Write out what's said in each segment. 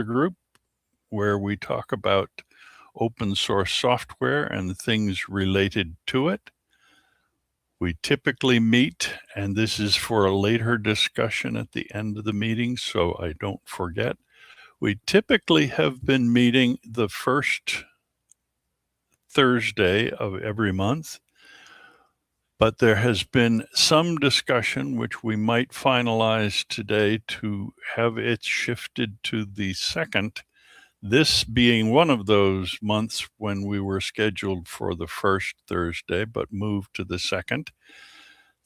group where we talk about open source software and things related to it. We typically meet, and this is for a later discussion at the end of the meeting, so I don't forget. We typically have been meeting the first Thursday of every month, but there has been some discussion, which we might finalize today, to have it shifted to the second. This being one of those months when we were scheduled for the first Thursday, but moved to the second.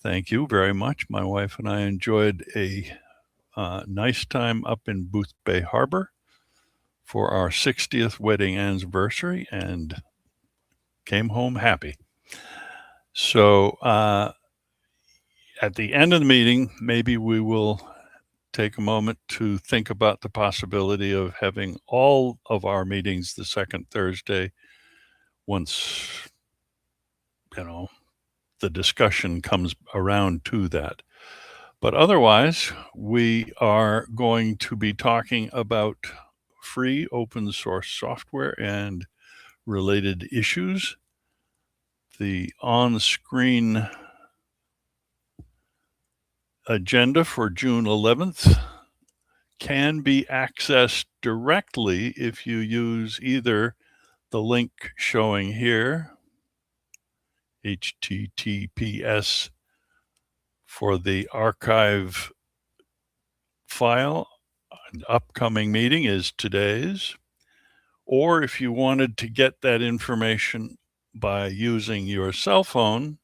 Thank you very much. My wife and I enjoyed a nice time up in Booth Bay Harbor for our 60th wedding anniversary and came home happy. So at the end of the meeting, maybe we will take a moment to think about the possibility of having all of our meetings the second Thursday once, the discussion comes around to that. But otherwise, we are going to be talking about free open source software and related issues. The on-screen agenda for June 11th can be accessed directly if you use either the link showing here, HTTPS for the archive file. An upcoming meeting is today's. Or if you wanted to get that information by using your cell phone,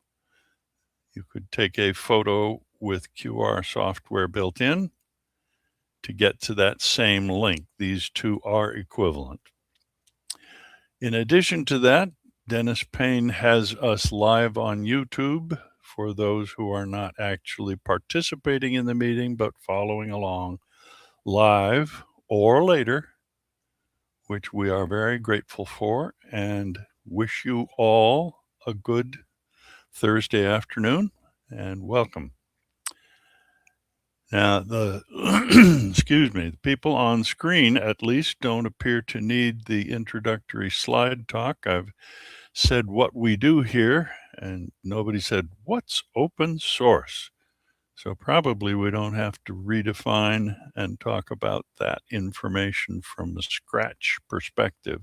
you could take a photo with QR software built in to get to that same link. These two are equivalent. In addition to that, Dennis Payne has us live on YouTube for those who are not actually participating in the meeting, but following along live or later, which we are very grateful for, and wish you all a good Thursday afternoon and welcome. Now, the the people on screen at least don't appear to need the introductory slide talk. I've said what we do here, and nobody said, what's open source? So probably we don't have to redefine and talk about that information from a scratch perspective,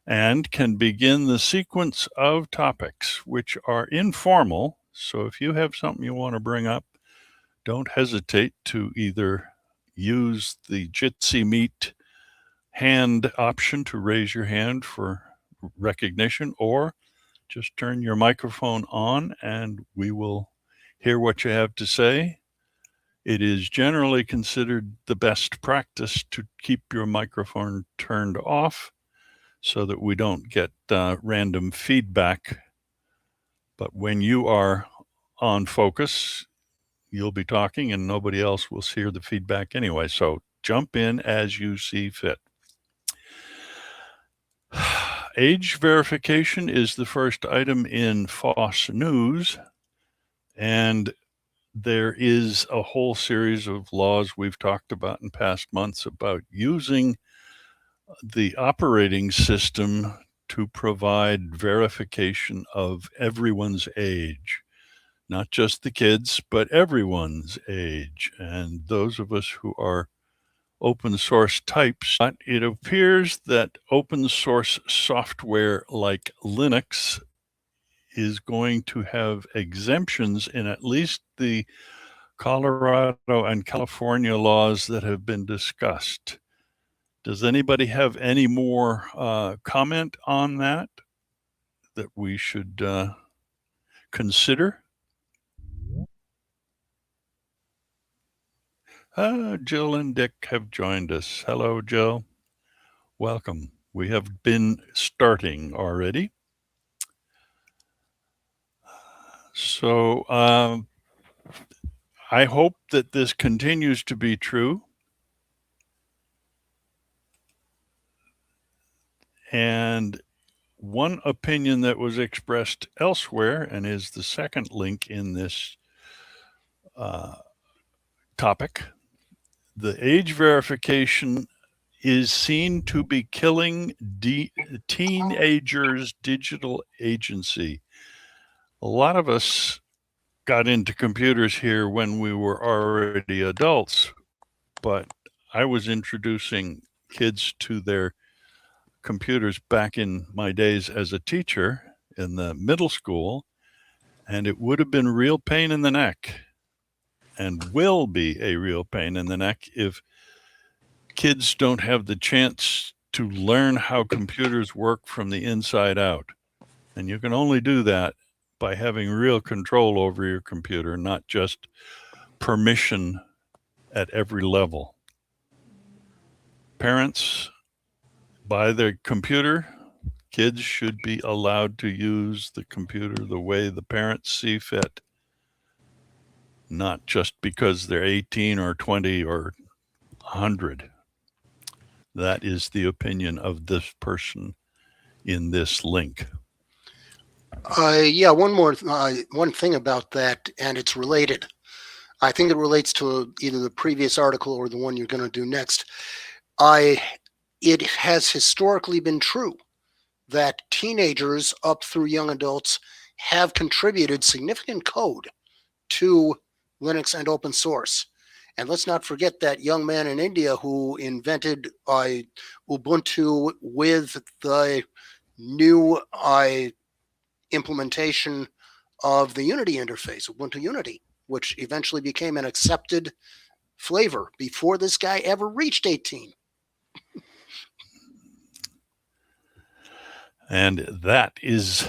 and can begin the sequence of topics which are informal. So if you have something you want to bring up, don't hesitate to either use the Jitsi Meet hand option to raise your hand for recognition, or just turn your microphone on and we will hear what you have to say. It is generally considered the best practice to keep your microphone turned off so that we don't get random feedback. But when you are on focus, you'll be talking and nobody else will hear the feedback anyway. So jump in as you see fit. Age verification is the first item in FOSS news, and there is a whole series of laws we've talked about in past months about using the operating system to provide verification of everyone's age. Not just the kids, but everyone's age. And those of us who are open source types, it appears that open source software like Linux is going to have exemptions in at least the Colorado and California laws that have been discussed. Does anybody have any more comment on that we should consider? Jill and Dick have joined us. Hello, Jill. Welcome. We have been starting already. So I hope that this continues to be true. And one opinion that was expressed elsewhere, and is the second link in this topic, the age verification is seen to be killing teenagers' digital agency. A lot of us got into computers here when we were already adults, but I was introducing kids to their computers back in my days as a teacher in the middle school, and it would have been real pain in the neck and will be a real pain in the neck if kids don't have the chance to learn how computers work from the inside out. And you can only do that by having real control over your computer, not just permission at every level. Parents buy their computer. Kids should be allowed to use the computer the way the parents see fit, not just because they're 18 or 20 or 100. That is the opinion of this person in this link. Yeah, one thing about that, and it's related. I think it relates to either the previous article or the one you're going to do next. It has historically been true that teenagers up through young adults have contributed significant code to Linux and open source. And let's not forget that young man in India who invented Ubuntu with the new implementation of the Unity interface, Ubuntu Unity, which eventually became an accepted flavor before this guy ever reached 18. And that is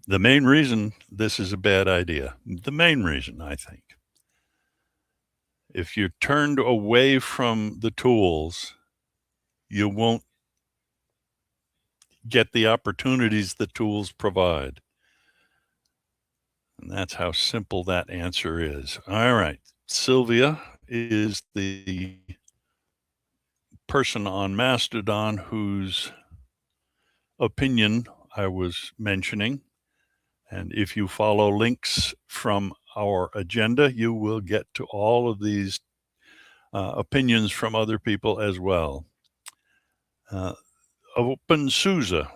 the main reason this is a bad idea. The main reason, I think. If you're turned away from the tools, you won't get the opportunities the tools provide. And that's how simple that answer is. All right. Sylvia is the person on Mastodon whose opinion I was mentioning. And if you follow links from our agenda, you will get to all of these opinions from other people as well. OpenSUSE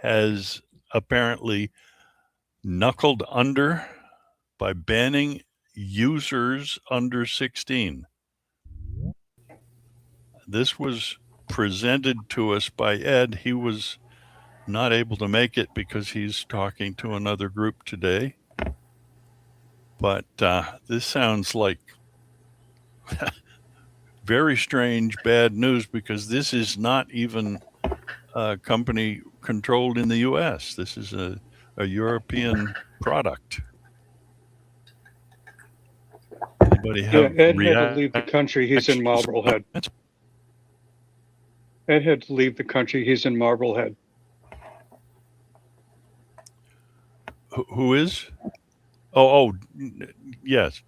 has apparently knuckled under by banning users under 16. This was presented to us by Ed. He was not able to make it because he's talking to another group today. But this sounds like very strange, bad news because this is not even a company controlled in the US. This is a European product. Anybody have Ed had to leave the country. He's in Marblehead. Ed had to leave the country. He's in Marblehead. Who is? Oh, yes.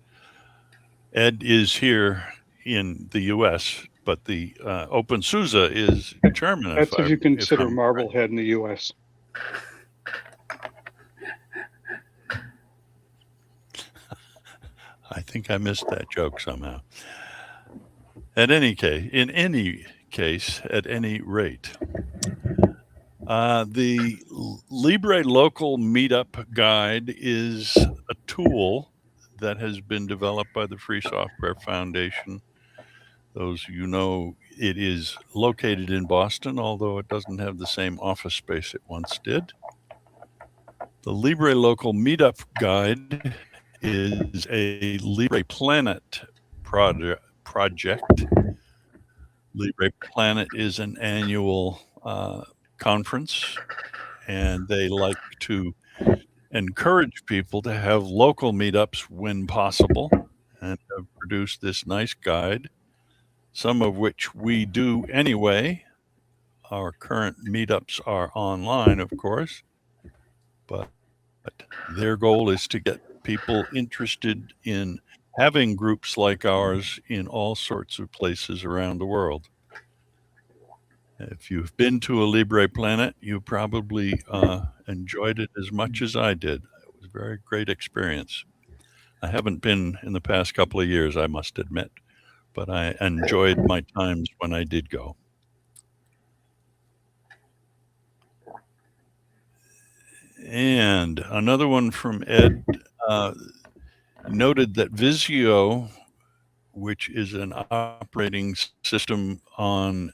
Ed is here in the U.S., but the OpenSUSE is German. That's if you consider Marblehead in the U.S. I think I missed that joke somehow. In any case, at any rate, the Libre Local Meetup Guide is a tool that has been developed by the Free Software Foundation. Those you know, it is located in Boston, although it doesn't have the same office space it once did. The Libre Local Meetup Guide is a Libre Planet project. Libre Planet is an annual conference, and they like to encourage people to have local meetups when possible, and have produced this nice guide, some of which we do anyway. Our current meetups are online, of course, but their goal is to get people interested in having groups like ours in all sorts of places around the world. If you've been to a Libre Planet, you probably enjoyed it as much as I did. It was a very great experience. I haven't been in the past couple of years, I must admit. but I enjoyed my times when I did go. And another one from Ed noted that Vizio, which is an operating system on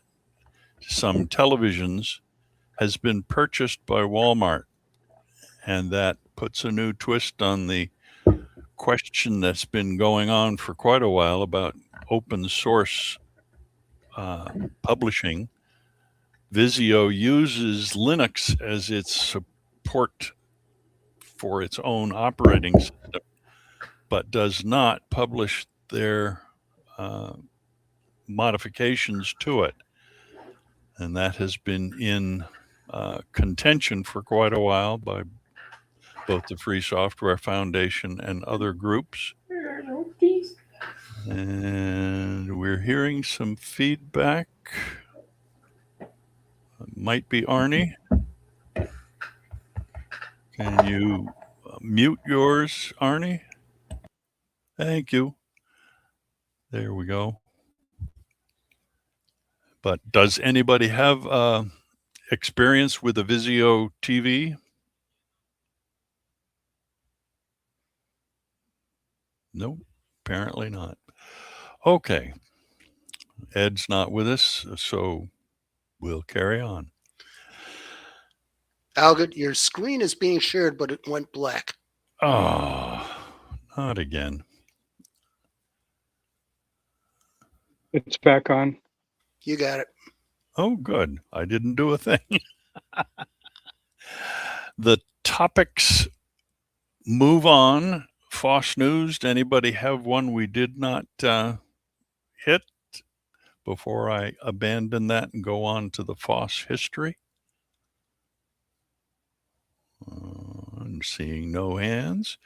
some televisions, has been purchased by Walmart. And that puts a new twist on the question that's been going on for quite a while about open source publishing. Vizio uses Linux as its support for its own operating system, but does not publish their modifications to it. And that has been in contention for quite a while by both the Free Software Foundation and other groups. And we're hearing some feedback. Might be Arnie. Can you mute yours, Arnie? Thank you. There we go. But does anybody have experience with a Vizio TV? Nope, apparently not. Okay. Ed's not with us, so we'll carry on. Algot, your screen is being shared, but it went black. Oh, not again. It's back on. You got it. Oh, good. I didn't do a thing. The topics move on. FOSS News. Anybody have one we did not hit before I abandon that and go on to the FOSS history? I'm seeing no hands.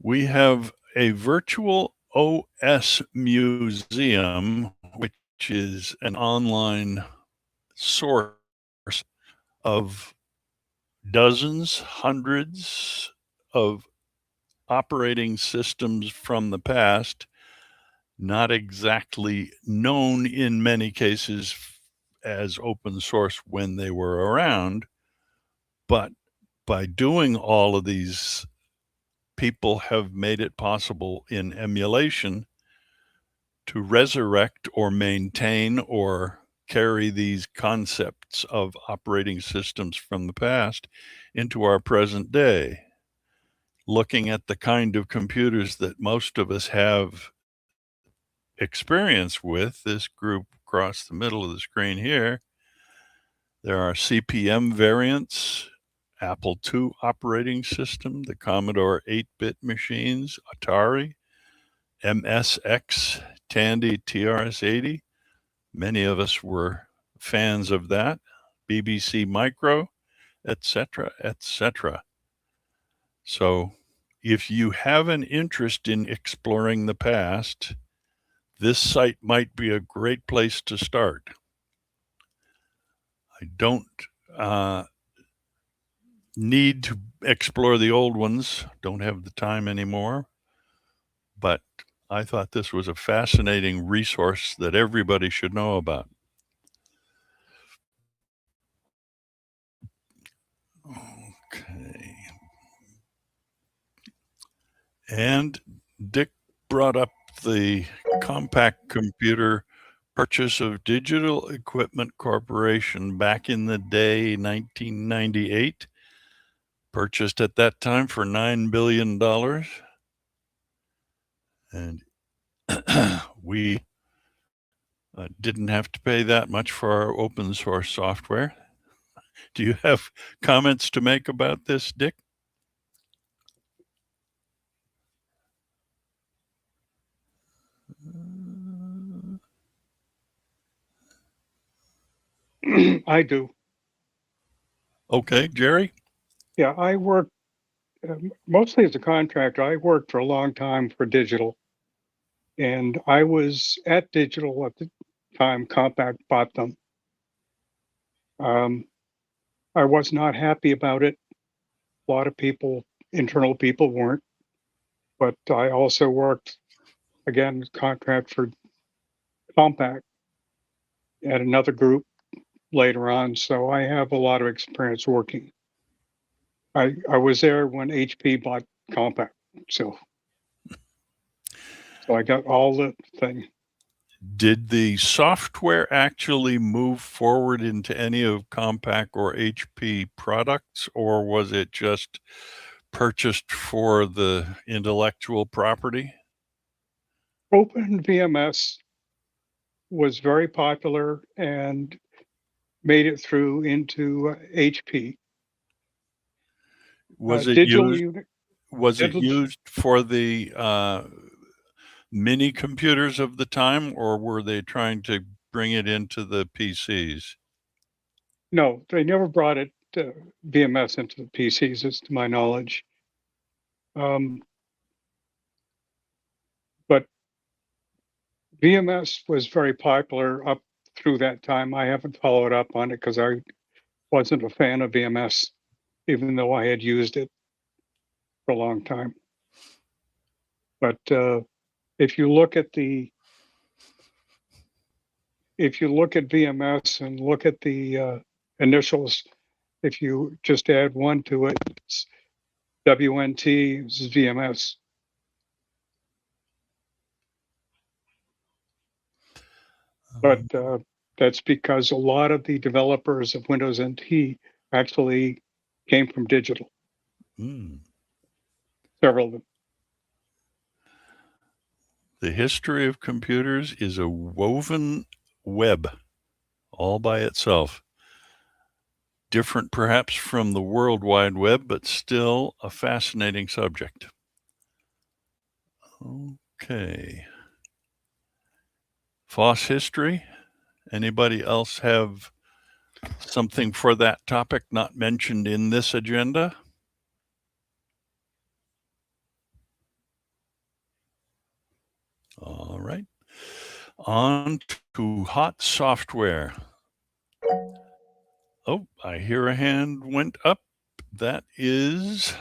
We have a virtual OS museum, which is an online source of dozens, hundreds of operating systems from the past, not exactly known in many cases as open source when they were around, but by doing all of these, people have made it possible in emulation to resurrect or maintain or carry these concepts of operating systems from the past into our present day. Looking at the kind of computers that most of us have experience with, this group across the middle of the screen here, there are CP/M variants, Apple II operating system, the Commodore 8-bit machines, Atari, MSX, Tandy TRS-80. Many of us were fans of that, BBC Micro, etc., etc. So if you have an interest in exploring the past, this site might be a great place to start. I don't need to explore the old ones, don't have the time anymore, but I thought this was a fascinating resource that everybody should know about. Okay. And Dick brought up the compact computer purchase of Digital Equipment Corporation back in the day, 1998, purchased at that time for $9 billion. And we didn't have to pay that much for our open source software. Do you have comments to make about this, Dick? I do. Okay, Jerry? Yeah, I worked mostly as a contractor. I worked for a long time for Digital. And I was at Digital at the time Compaq bought them. I was not happy about it. A lot of people, internal people weren't. But I also worked again, contract for Compact at another group later on. So I have a lot of experience working. I was there when HP bought Compact. So I got all the thing. Did the software actually move forward into any of Compaq or HP products, or was it just purchased for the intellectual property? Open VMS was very popular and made it through into HP. Was it Digital used? unit. Was it Digital, used for the mini computers of the time, or were they trying to bring it into the PCs? no, they never brought it VMS into the PCs, as to my knowledge. But VMS was very popular up through that time. I haven't followed up on it because I wasn't a fan of VMS, even though I had used it for a long time. But if you look at VMS and look at the initials, if you just add one to it, it's WNT is VMS. But that's because a lot of the developers of Windows NT actually came from digital. Hmm. Several of them. The history of computers is a woven web all by itself. Different perhaps from the World Wide Web, but still a fascinating subject. Okay. FOSS history. Anybody else have something for that topic not mentioned in this agenda? All right. On to hot software. Oh, I hear a hand went up. That is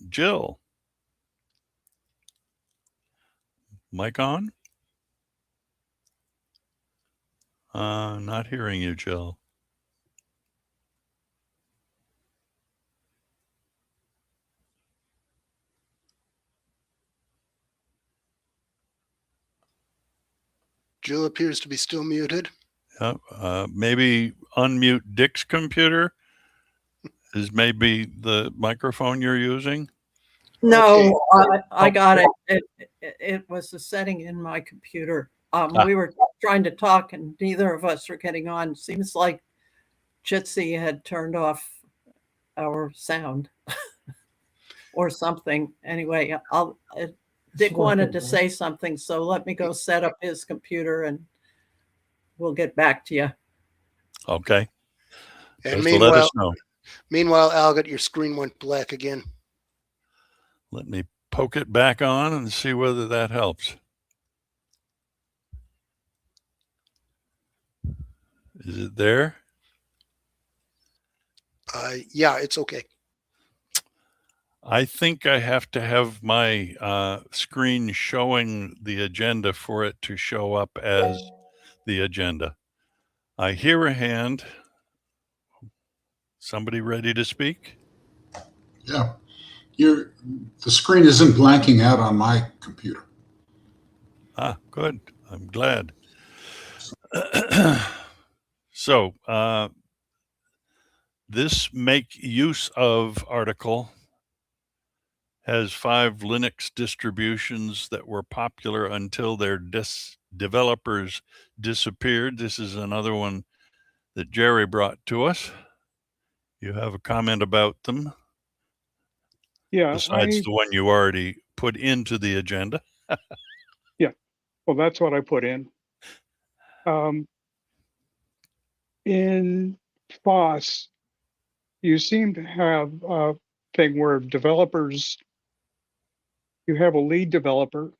Jill. Mic on? Not hearing you, Jill. Jill appears to be still muted. Maybe unmute Dick's computer is maybe the microphone you're using. No, I Oh. got it. It was the setting in my computer. We were trying to talk and neither of us are getting on. Seems like Jitsi had turned off our sound or something. Anyway, Dick wanted to say something, so let me go set up his computer and we'll get back to you. Okay. And Just let us know. meanwhile, Algot, your screen went black again. Let me poke it back on and see whether that helps. Is it there? Yeah, it's okay. I think I have to have my screen showing the agenda for it to show up as the agenda. I hear a hand. Somebody ready to speak? Yeah, the screen isn't blanking out on my computer. Good. I'm glad. So, this make use of article has 5 Linux distributions that were popular until their developers disappeared. This is another one that Jerry brought to us. You have a comment about them? Yeah. Besides the one you already put into the agenda? Yeah. Well, that's what I put in. In FOSS, you seem to have a thing where developers, you have a lead developer,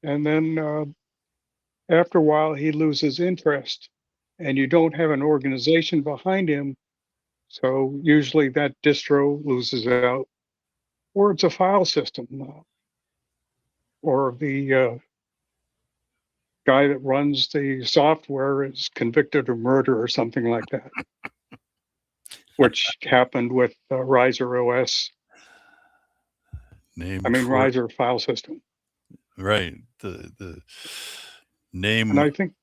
and then after a while he loses interest, and you don't have an organization behind him. So usually that distro loses out, or it's a file system, or the guy that runs the software is convicted of murder or something like that, which happened with Riser OS. Named I mean, for Riser file system. right. The And name I think,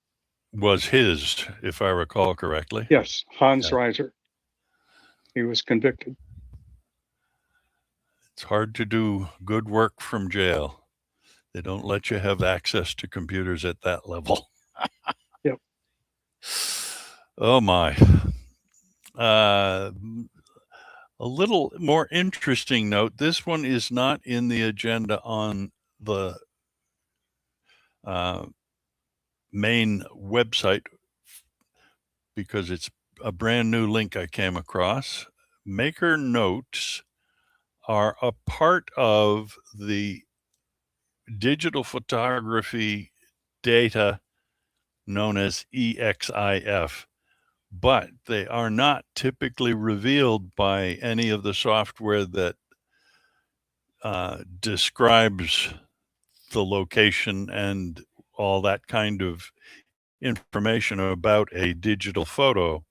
was his, if I recall correctly. yes, Hans Yeah. Riser. He was convicted. It's hard to do good work from jail. They don't let you have access to computers at that level. Yep. Oh my. A little more interesting note. This one is not in the agenda on the main website because it's a brand new link I came across. Maker Notes are a part of the digital photography data known as EXIF, but they are not typically revealed by any of the software that describes the location and all that kind of information about a digital photo.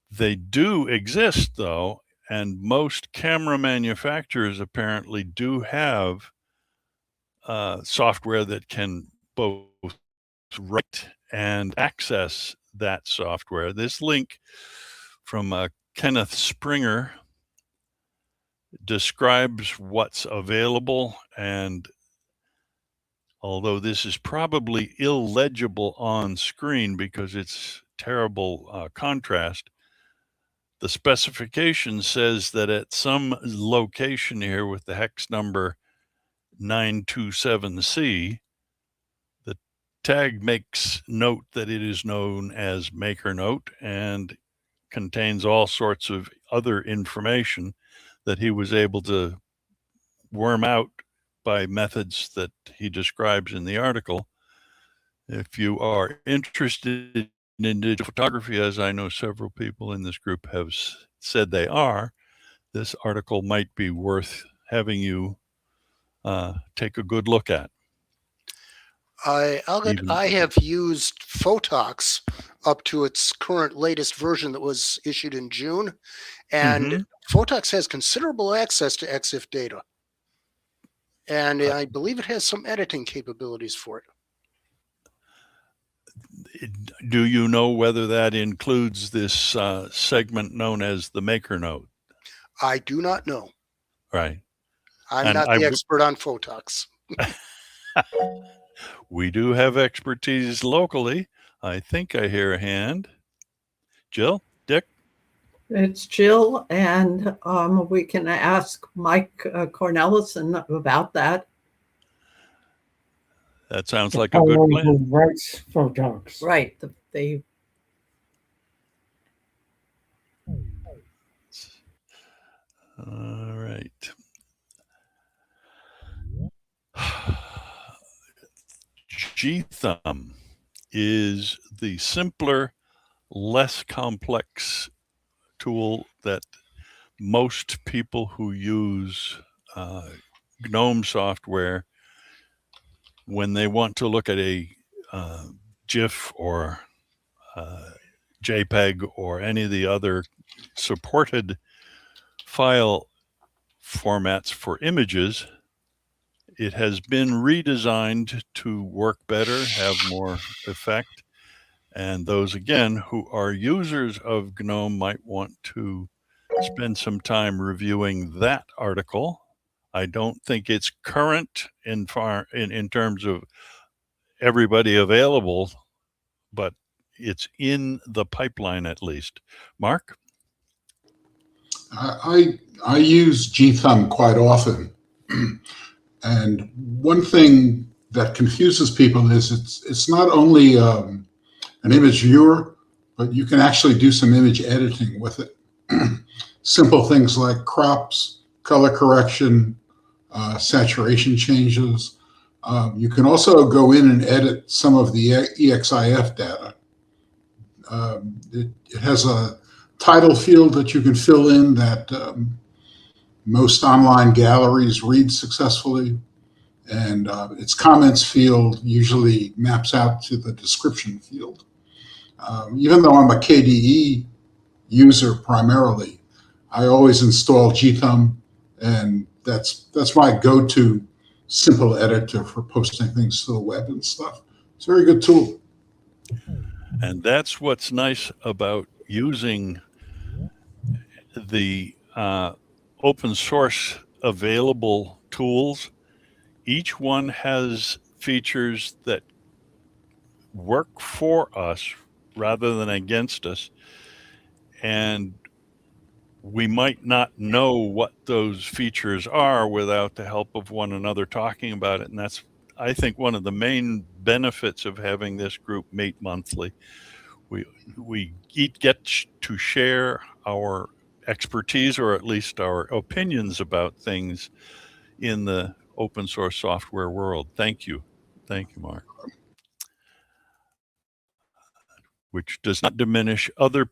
They do exist, though, and most camera manufacturers apparently do have software that can both write and access that software. This link from Kenneth Springer describes what's available, and although this is probably illegible on screen because it's terrible contrast, the specification says that at some location here with the hex number 927C, the tag makes note that it is known as Maker Note and contains all sorts of other information that he was able to worm out by methods that he describes in the article. If you are interested in digital photography, as I know several people in this group have said they are, this article might be worth having you take a good look at. Algot, Even- I have used Photox up to its current latest version that was issued in June, and Photox has considerable access to EXIF data. And I believe it has some editing capabilities for it. Do you know whether that includes this segment known as the Maker Note? I do not know. Right. I'm And not the expert on Photox. We do have expertise locally. I think I hear a hand. Jill? Dick? It's Jill, and we can ask Mike Cornelison about that. That sounds like a good plan. Who writes Photox. Right. They All right. G-Thumb is the simpler, less complex tool that most people who use GNOME software, when they want to look at a GIF or JPEG or any of the other supported file formats for images, it has been redesigned to work better, have more effect. And those, again, who are users of GNOME might want to spend some time reviewing that article. I don't think it's current in terms of everybody available, but it's in the pipeline at least. Mark? I use GThumb quite often. And one thing that confuses people is it's not only an image viewer, but you can actually do some image editing with it. Simple things like crops, color correction, saturation changes. You can also go in and edit some of the EXIF data. It has a title field that you can fill in that most online galleries read successfully. and its comments field usually maps out to the description field. Even though I'm a KDE user primarily, I always install gthumb, and that's my go-to simple editor for posting things to the web and stuff. It's a very good tool. And that's what's nice about using the open source available tools. Each one has features that work for us rather than against us. And we might not know what those features are without the help of one another talking about it. And that's, I think, one of the main benefits of having this group meet monthly. We get to share our expertise, or at least our opinions about things in the open source software world. Thank you. Thank you, Mark. Which does not diminish other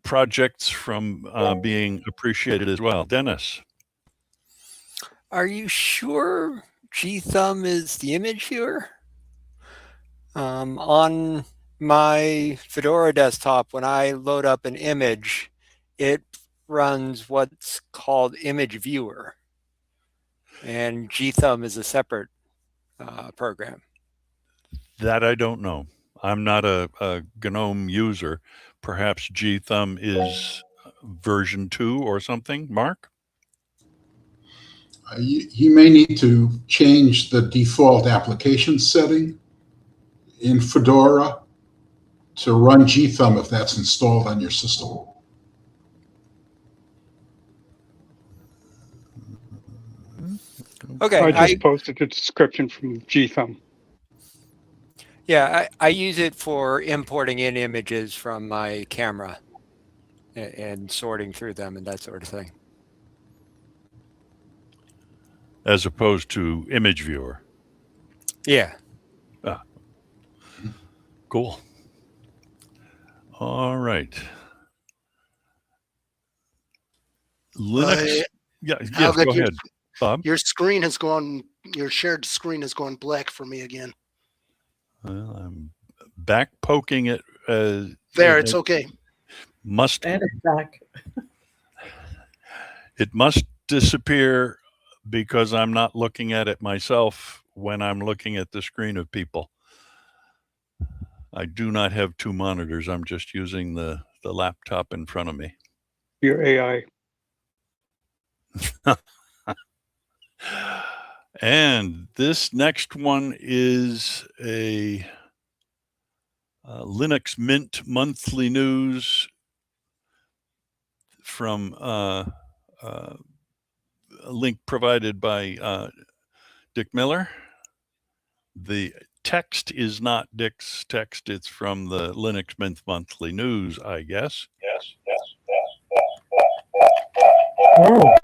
projects from being appreciated as well. Dennis. Are you sure gthumb is the image viewer? On my Fedora desktop, when I load up an image, it runs what's called image viewer. And gthumb is a separate program. That I don't know. I'm not a GNOME user. Perhaps gthumb is version 2 or something. Mark? You may need to change the default application setting in Fedora to run gthumb if that's installed on your system. Okay. I just posted a description from gthumb. Yeah, I use it for importing in images from my camera and sorting through them and that sort of thing. As opposed to image viewer. Yeah. Ah. Cool. All right. Linux. Yes, go ahead, Bob. Your screen has gone, your shared screen has gone black for me again. Well, I'm back poking it. There, it's okay. Must And it's back. It must disappear because I'm not looking at it myself when I'm looking at the screen of people. I do not have two monitors. I'm just using the laptop in front of me. Your AI. And this next one is a Linux Mint monthly news from a link provided by Dick Miller. The text is not Dick's text. It's from the Linux Mint monthly news, I guess. Yes. Oh,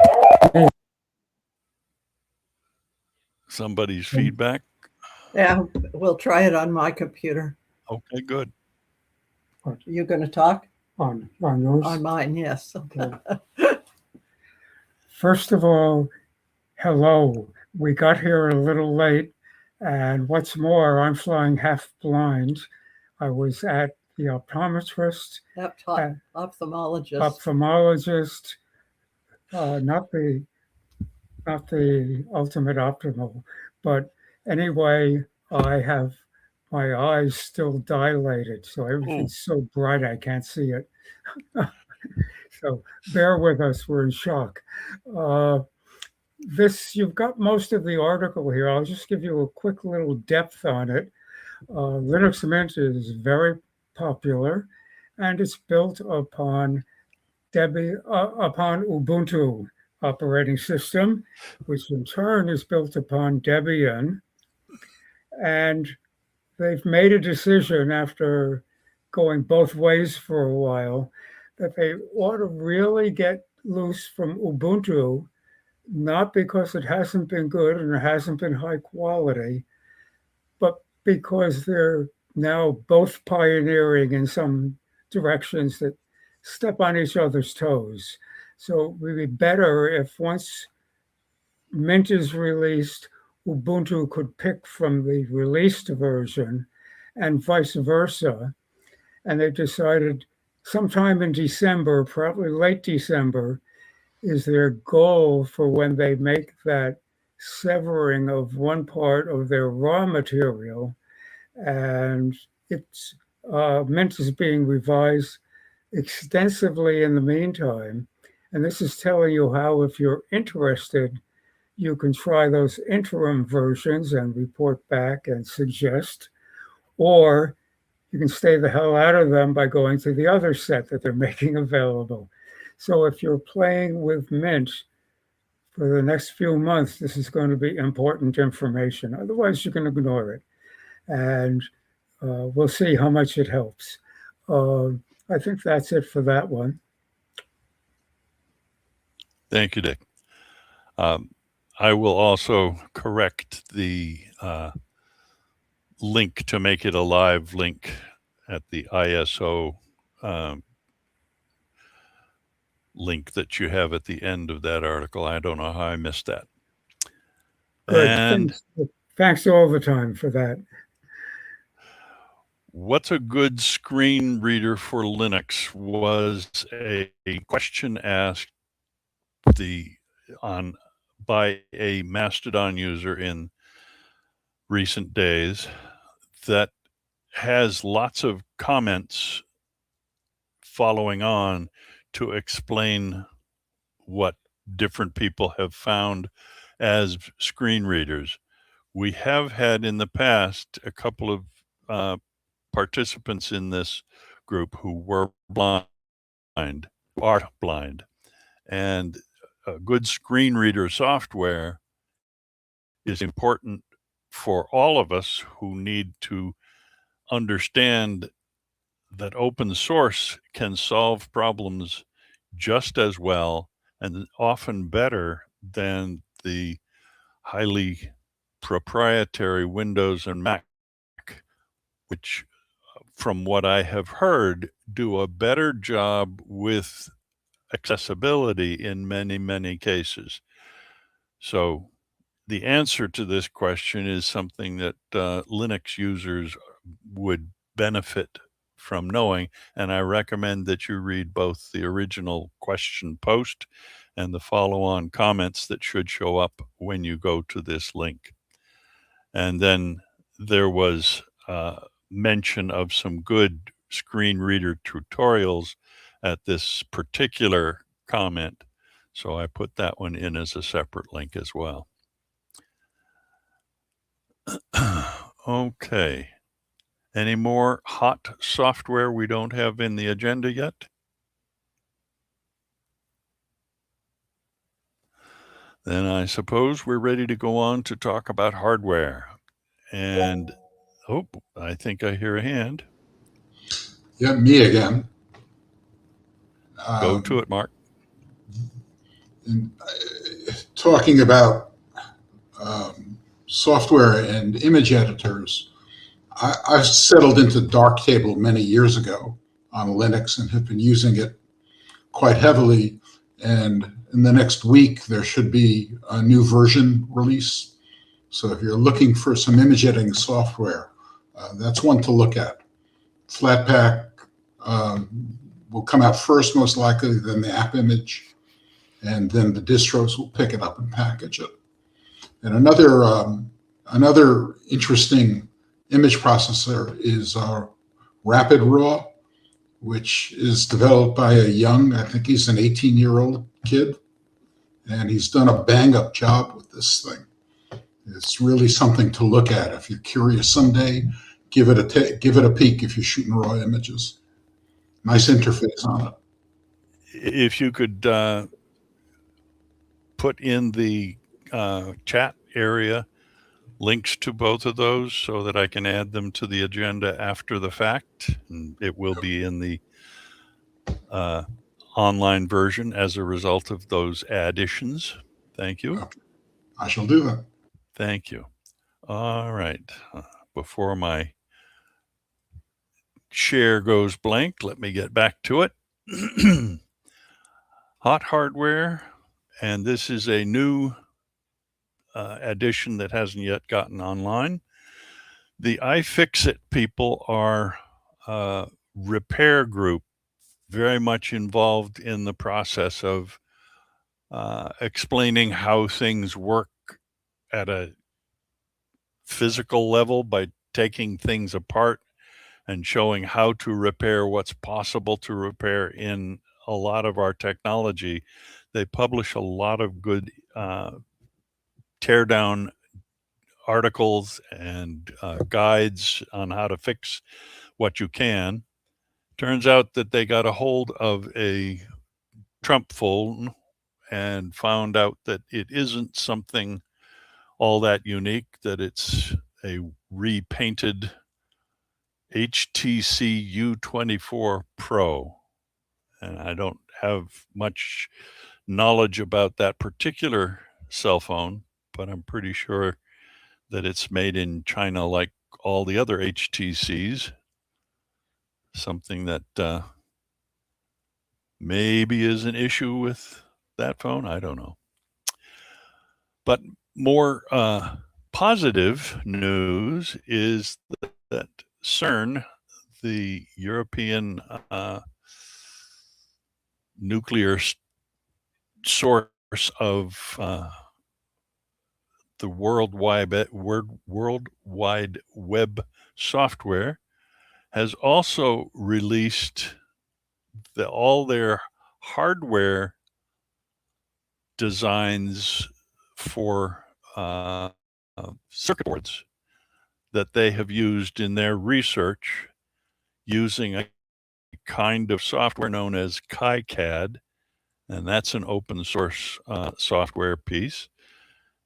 Somebody's feedback. Yeah, we'll try it on my computer. Okay, good. Are you going to talk? on yours. On mine, yes. Okay. First of all, hello. We got here a little late, and what's more, I'm flying half blind. I was at the optometrist, Ophthalmologist. not the ultimate optimal, but anyway, I have my eyes still dilated, so everything's so bright I can't see it. So bear with us, we're in shock. You've got most of the article here. I'll just give you a quick little depth on it. Linux Mint is very popular, and it's built upon Ubuntu operating system, which in turn is built upon Debian. And they've made a decision after going both ways for a while that they ought to really get loose from Ubuntu, not because it hasn't been good and it hasn't been high quality, but because they're now both pioneering in some directions that step on each other's toes. So it would be better if once Mint is released, Ubuntu could pick from the released version and vice versa. And they decided sometime in December, probably late December, is their goal for when they make that severing of one part of their raw material. And it's Mint is being revised extensively in the meantime. And this is telling you how, if you're interested, you can try those interim versions and report back and suggest, or you can stay the hell out of them by going to the other set that they're making available. So if you're playing with Mint for the next few months, this is going to be important information. Otherwise, you can ignore it. And we'll see how much it helps. I think that's it for that one. Thank you, Dick. I will also correct the link to make it a live link at the ISO link that you have at the end of that article. I don't know how I missed that. Good. And thanks all the time for that. What's a good screen reader for Linux was a question asked by a Mastodon user in recent days that has lots of comments following on to explain what different people have found as screen readers. We have had in the past a couple of participants in this group who were blind, are blind, and good screen reader software is important for all of us who need to understand that open source can solve problems just as well and often better than the highly proprietary Windows and Mac, which, from what I have heard, do a better job with accessibility in many, many cases. So the answer to this question is something that Linux users would benefit from knowing, and I recommend that you read both the original question post and the follow-on comments that should show up when you go to this link. And then there was mention of some good screen reader tutorials at this particular comment, so I put that one in as a separate link as well. Okay. Any more hot software we don't have in the agenda yet? Then I suppose we're ready to go on to talk about hardware. And, oh, I think I hear a hand. Yeah, me again. Go to it, Mark. Talking about software and image editors, I've settled into Darktable many years ago on Linux and have been using it quite heavily. And in the next week, there should be a new version release. So if you're looking for some image editing software, that's one to look at. Flatpak will come out first, most likely, then the app image, and then the distros will pick it up and package it. And another interesting image processor is Rapid Raw, which is developed by a young, I think he's an 18-year-old kid, and he's done a bang-up job with this thing. It's really something to look at. If you're curious someday, give it a peek if you're shooting raw images. Nice interface on it. If you could put in the chat area links to both of those so that I can add them to the agenda after the fact. And it will be in the online version as a result of those additions. Thank you. Okay. I shall do that. Thank you. All right. Before my share goes blank, let me get back to it. Hot hardware, and this is a new edition that hasn't yet gotten online. The iFixit people are a repair group, very much involved in the process of explaining how things work at a physical level by taking things apart and showing how to repair what's possible to repair in a lot of our technology. They publish a lot of good teardown articles and guides on how to fix what you can. Turns out that they got a hold of a Trump phone and found out that it isn't something all that unique, that it's a repainted HTC U24 Pro. And I don't have much knowledge about that particular cell phone, but I'm pretty sure that it's made in China like all the other HTCs. Something that maybe is an issue with that phone. I don't know. But more positive news is that CERN, the European nuclear source of the World Wide Web software, has also released all their hardware designs for circuit boards that they have used in their research using a kind of software known as KiCad, and that's an open source software piece.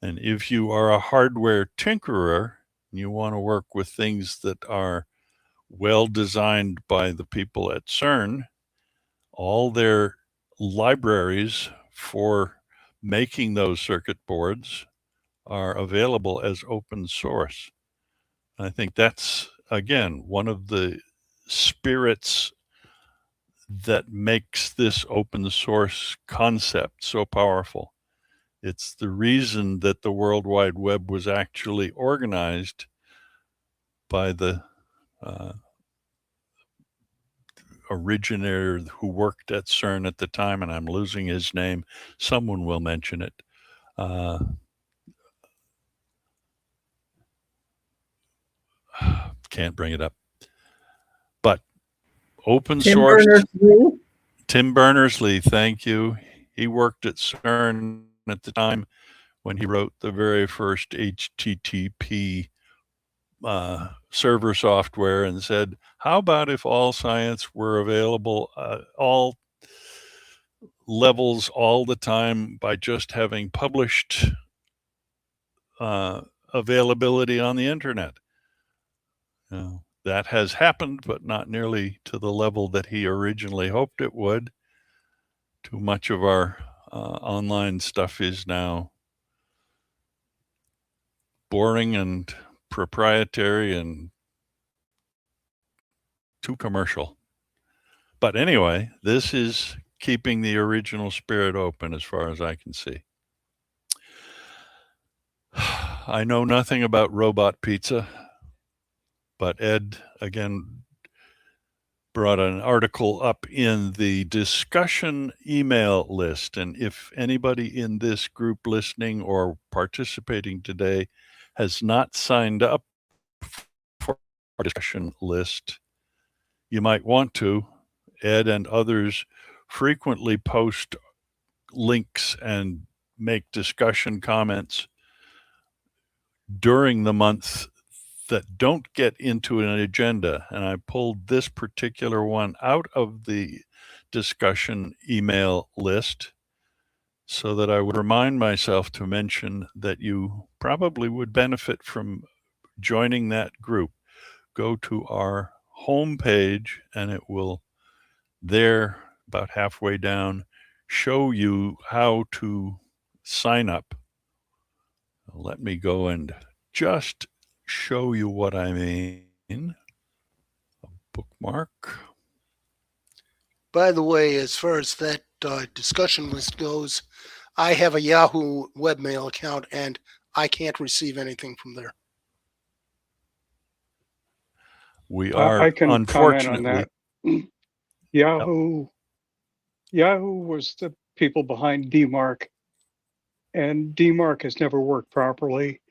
And if you are a hardware tinkerer, you want to work with things that are well designed by the people at CERN, all their libraries for making those circuit boards are available as open source. I think that's, again, one of the spirits that makes this open source concept so powerful. It's the reason that the World Wide Web was actually organized by the originator who worked at CERN at the time, and I'm losing his name. Someone will mention it. Can't bring it up. But open source. Tim Berners-Lee, thank you. He worked at CERN at the time when he wrote the very first HTTP server software and said, how about if all science were available all levels all the time by just having published availability on the internet? That has happened, but not nearly to the level that he originally hoped it would. Too much of our online stuff is now boring and proprietary and too commercial. But anyway, this is keeping the original spirit open as far as I can see. I know nothing about robot pizza, but Ed, again, brought an article up in the discussion email list. And if anybody in this group listening or participating today has not signed up for our discussion list, you might want to. Ed and others frequently post links and make discussion comments during the month that don't get into an agenda. And I pulled this particular one out of the discussion email list so that I would remind myself to mention that you probably would benefit from joining that group. Go to our homepage and it will, there about halfway down, show you how to sign up. Let me go and just show you what I mean. A bookmark. By the way, as far as that discussion list goes, I have a Yahoo webmail account, and I can't receive anything from there. We are I can comment on unfortunately. that. Yahoo was the people behind DMARC, and DMARC has never worked properly.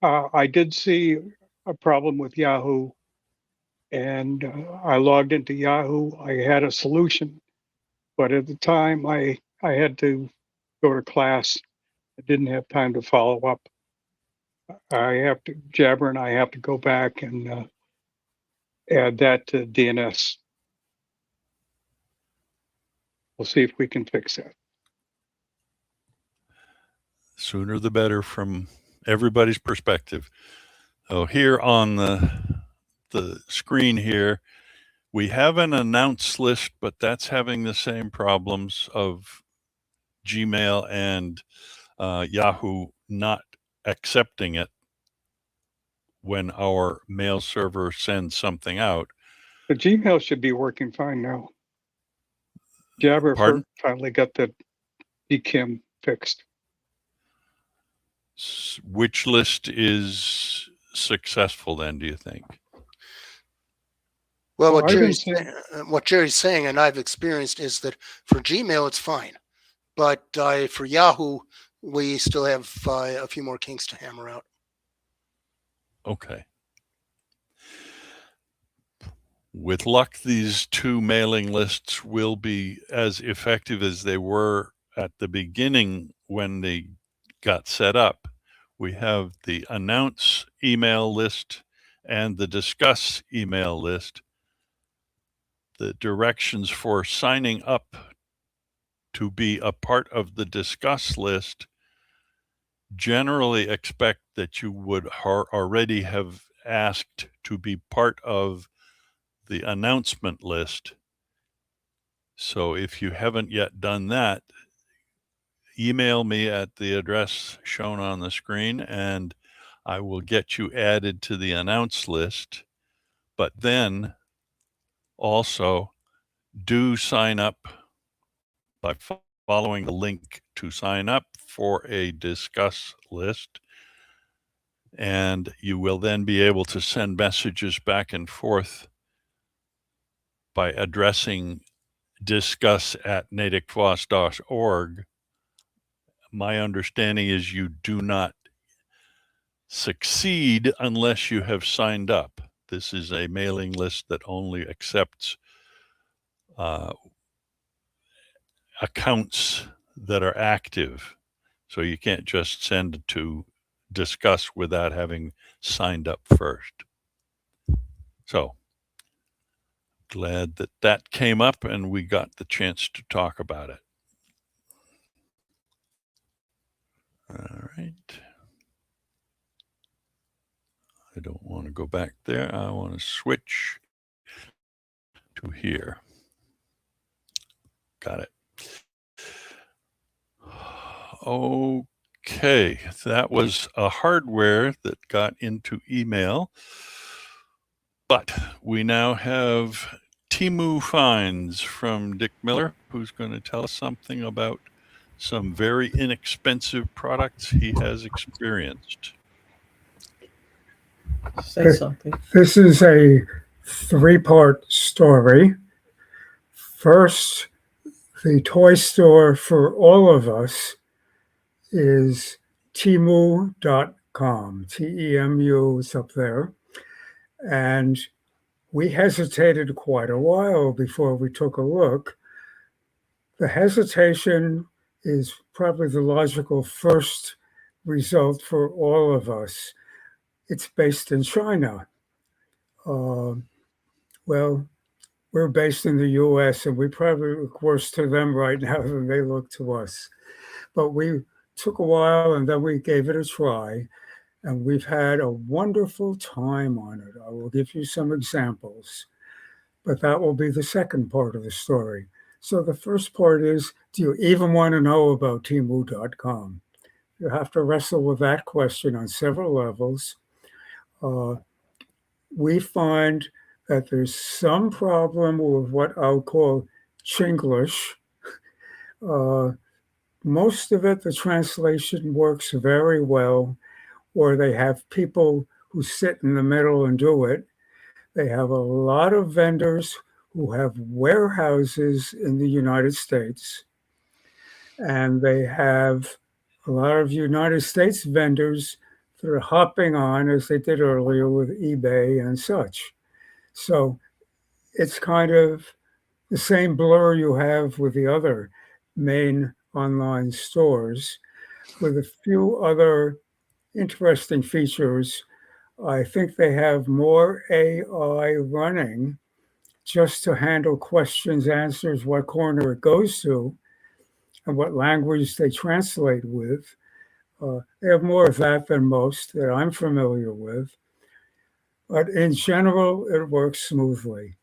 I did see a problem with Yahoo, and I logged into Yahoo. I had a solution, but at the time I had to go to class. I didn't have time to follow up. Jabber and I have to go back and add that to DNS. We'll see if we can fix that. Sooner the better from everybody's perspective. So here on the screen here, we have an announce list, but that's having the same problems of Gmail and Yahoo not accepting it when our mail server sends something out. The Gmail should be working fine now. Jabber Pardon? finally got the DKIM fixed. Which list is successful then, do you think? Well, Well, what Jerry's saying, and I've experienced, is that for Gmail it's fine, but for Yahoo we still have a few more kinks to hammer out. Okay. With luck, these two mailing lists will be as effective as they were at the beginning when they got set up. We have the announce email list and the discuss email list. The directions for signing up to be a part of the discuss list generally expect that you would already have asked to be part of the announcement list. So if you haven't yet done that, email me at the address shown on the screen and I will get you added to the announce list. But then also do sign up by following the link to sign up for a discuss list. And you will then be able to send messages back and forth by addressing discuss@NatickFOSS.org. My understanding is you do not succeed unless you have signed up. This is a mailing list that only accepts accounts that are active. So you can't just send it to discuss without having signed up first. So glad that that came up and we got the chance to talk about it. All right. I don't want to go back there. I want to switch to here. Got it. Okay, that was a hardware that got into email, but we now have Temu finds from Dick Miller, who's going to tell us something about some very inexpensive products he has experienced. Say something. This is a three-part story. First, the toy store for all of us is Temu.com. T-E-M-U is up there. And we hesitated quite a while before we took a look. The hesitation is probably the logical first result for all of us. It's based in China. Well, we're based in the US and we probably look worse to them right now than they look to us. But we took a while and then we gave it a try and we've had a wonderful time on it. I will give you some examples, but that will be the second part of the story. So the first part is, do you even want to know about Temu.com? You have to wrestle with that question on several levels. We find that there's some problem with what I'll call Chinglish. Most of it, the translation works very well. or they have people who sit in the middle and do it. They have a lot of vendors who have warehouses in the United States, and they have a lot of United States vendors that are hopping on, as they did earlier with eBay and such. So it's kind of the same blur you have with the other main online stores, with a few other interesting features. I think they have more AI running just to handle questions, answers, what corner it goes to, and what language they translate with. They have more of that than most that I'm familiar with. But in general, it works smoothly.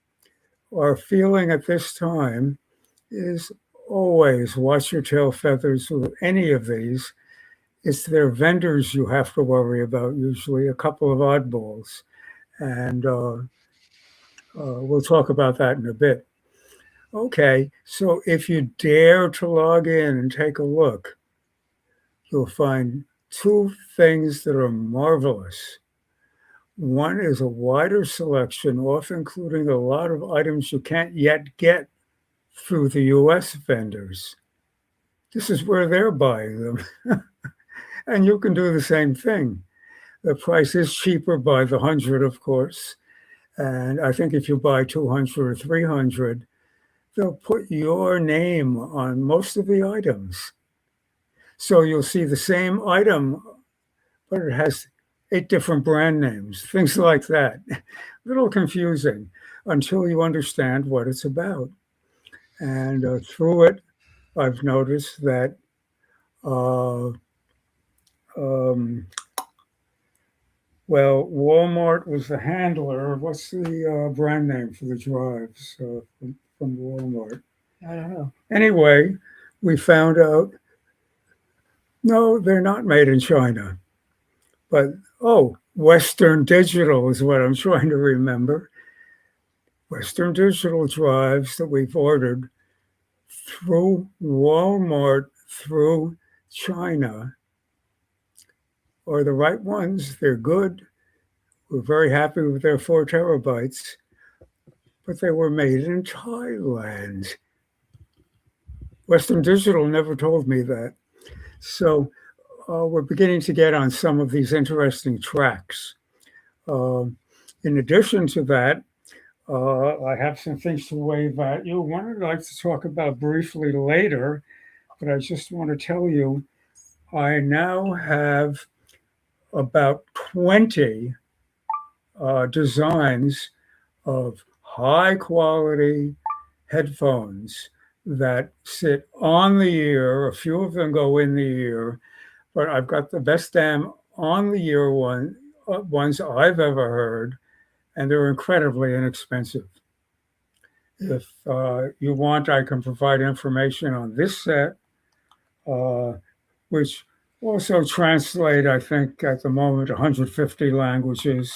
Our feeling at this time is always watch your tail feathers with any of these. It's their vendors you have to worry about, usually a couple of oddballs. And we'll talk about that in a bit. Okay, so if you dare to log in and take a look, you'll find two things that are marvelous. One is a wider selection, often including a lot of items you can't yet get through the US vendors. This is where they're buying them. And you can do the same thing. The price is cheaper by the 100, of course. And I think if you buy 200 or 300, they'll put your name on most of the items. So you'll see the same item, but it has 8 different brand names, things like that. A little confusing until you understand what it's about. And through it, I've noticed that well, Walmart was the handler. What's the brand name for the drives from Walmart? I don't know. Anyway, we found out, no, they're not made in China. But, Western Digital is what I'm trying to remember. Western Digital drives that we've ordered through Walmart, through China, are the right ones. They're good. We're very happy with their 4 terabytes, but they were made in Thailand. Western Digital never told me that. So we're beginning to get on some of these interesting tracks. In addition to that, I have some things to wave at you. One I'd like to talk about briefly later, but I just want to tell you, I now have about 20 designs of high quality headphones that sit on the ear. A few of them go in the ear, but I've got the best damn on the ear ones I've ever heard, and they're incredibly inexpensive. If you want, I can provide information on this set, which also translate, I think, at the moment, 150 languages.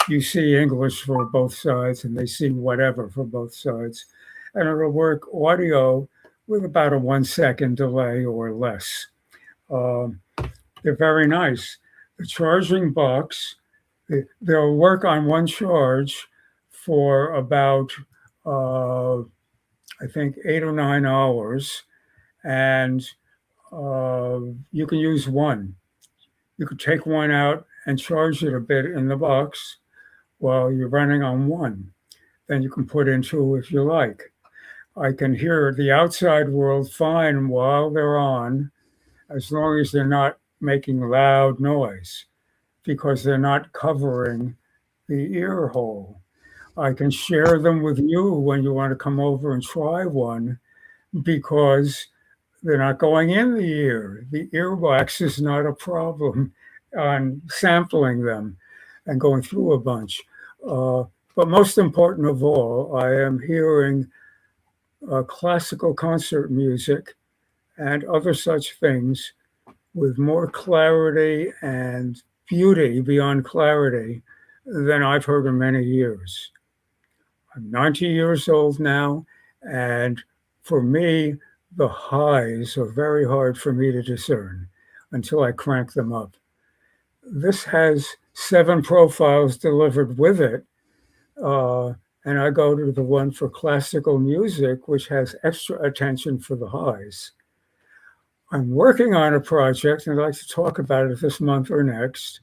You see English for both sides, and they see whatever for both sides. And it'll work audio with about a 1-second delay or less. They're very nice. The charging box, they'll work on one charge for about, I think, 8 or 9 hours. And you can use one. You could take one out and charge it a bit in the box while you're running on one. Then you can put in 2 if you like. I can hear the outside world fine while they're on, as long as they're not making loud noise, because they're not covering the ear hole. I can share them with you when you want to come over and try one, because they're not going in the ear. The earwax is not a problem on sampling them and going through a bunch. But most important of all, I am hearing classical concert music and other such things with more clarity and beauty beyond clarity than I've heard in many years. I'm 90 years old now, and for me, the highs are very hard for me to discern until I crank them up. this has 7 profiles delivered with it. And I go to the one for classical music, which has extra attention for the highs. I'm working on a project, and I'd like to talk about it this month or next,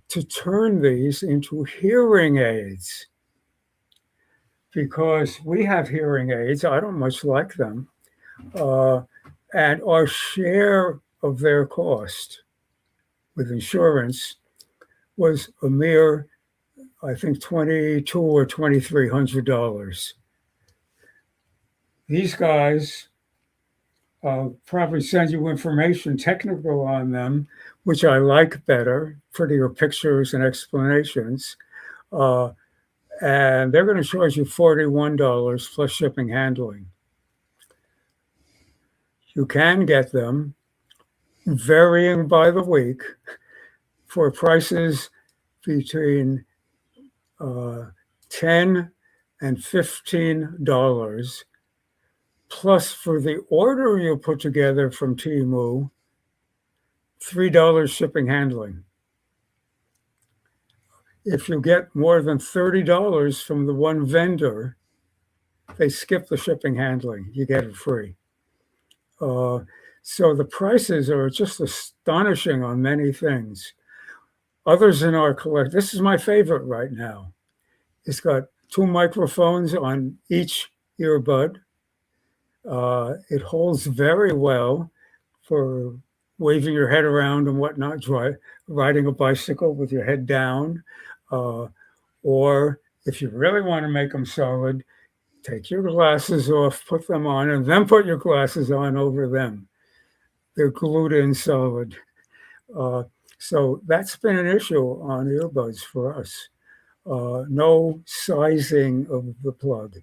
to turn these into hearing aids. Because we have hearing aids, I don't much like them, and our share of their cost with insurance was a mere, I think, $2,200 or $2,300. These guys probably send you information technical on them, which I like better, prettier pictures and explanations. And they're going to charge you $41 plus shipping handling. You can get them varying by the week for prices between $10 and $15, plus for the order you put together from Temu, $3 shipping handling. If you get more than $30 from the one vendor, they skip the shipping handling. You get it free. So the prices are just astonishing on many things. Others in our collection, this is my favorite right now. It's got 2 microphones on each earbud. It holds very well for waving your head around and whatnot, riding a bicycle with your head down. Or if you really want to make them solid, take your glasses off, put them on, and then put your glasses on over them. They're glued in solid. So that's been an issue on earbuds for us. No sizing of the plug.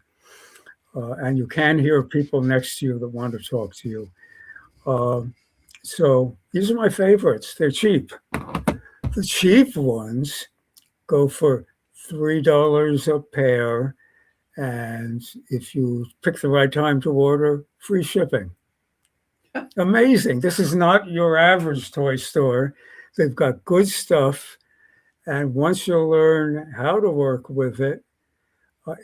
And you can hear people next to you that want to talk to you. So these are my favorites. They're cheap. The cheap ones go for $3 a pair. And if you pick the right time to order, free shipping. Amazing. This is not your average toy store. They've got good stuff. And once you learn how to work with it,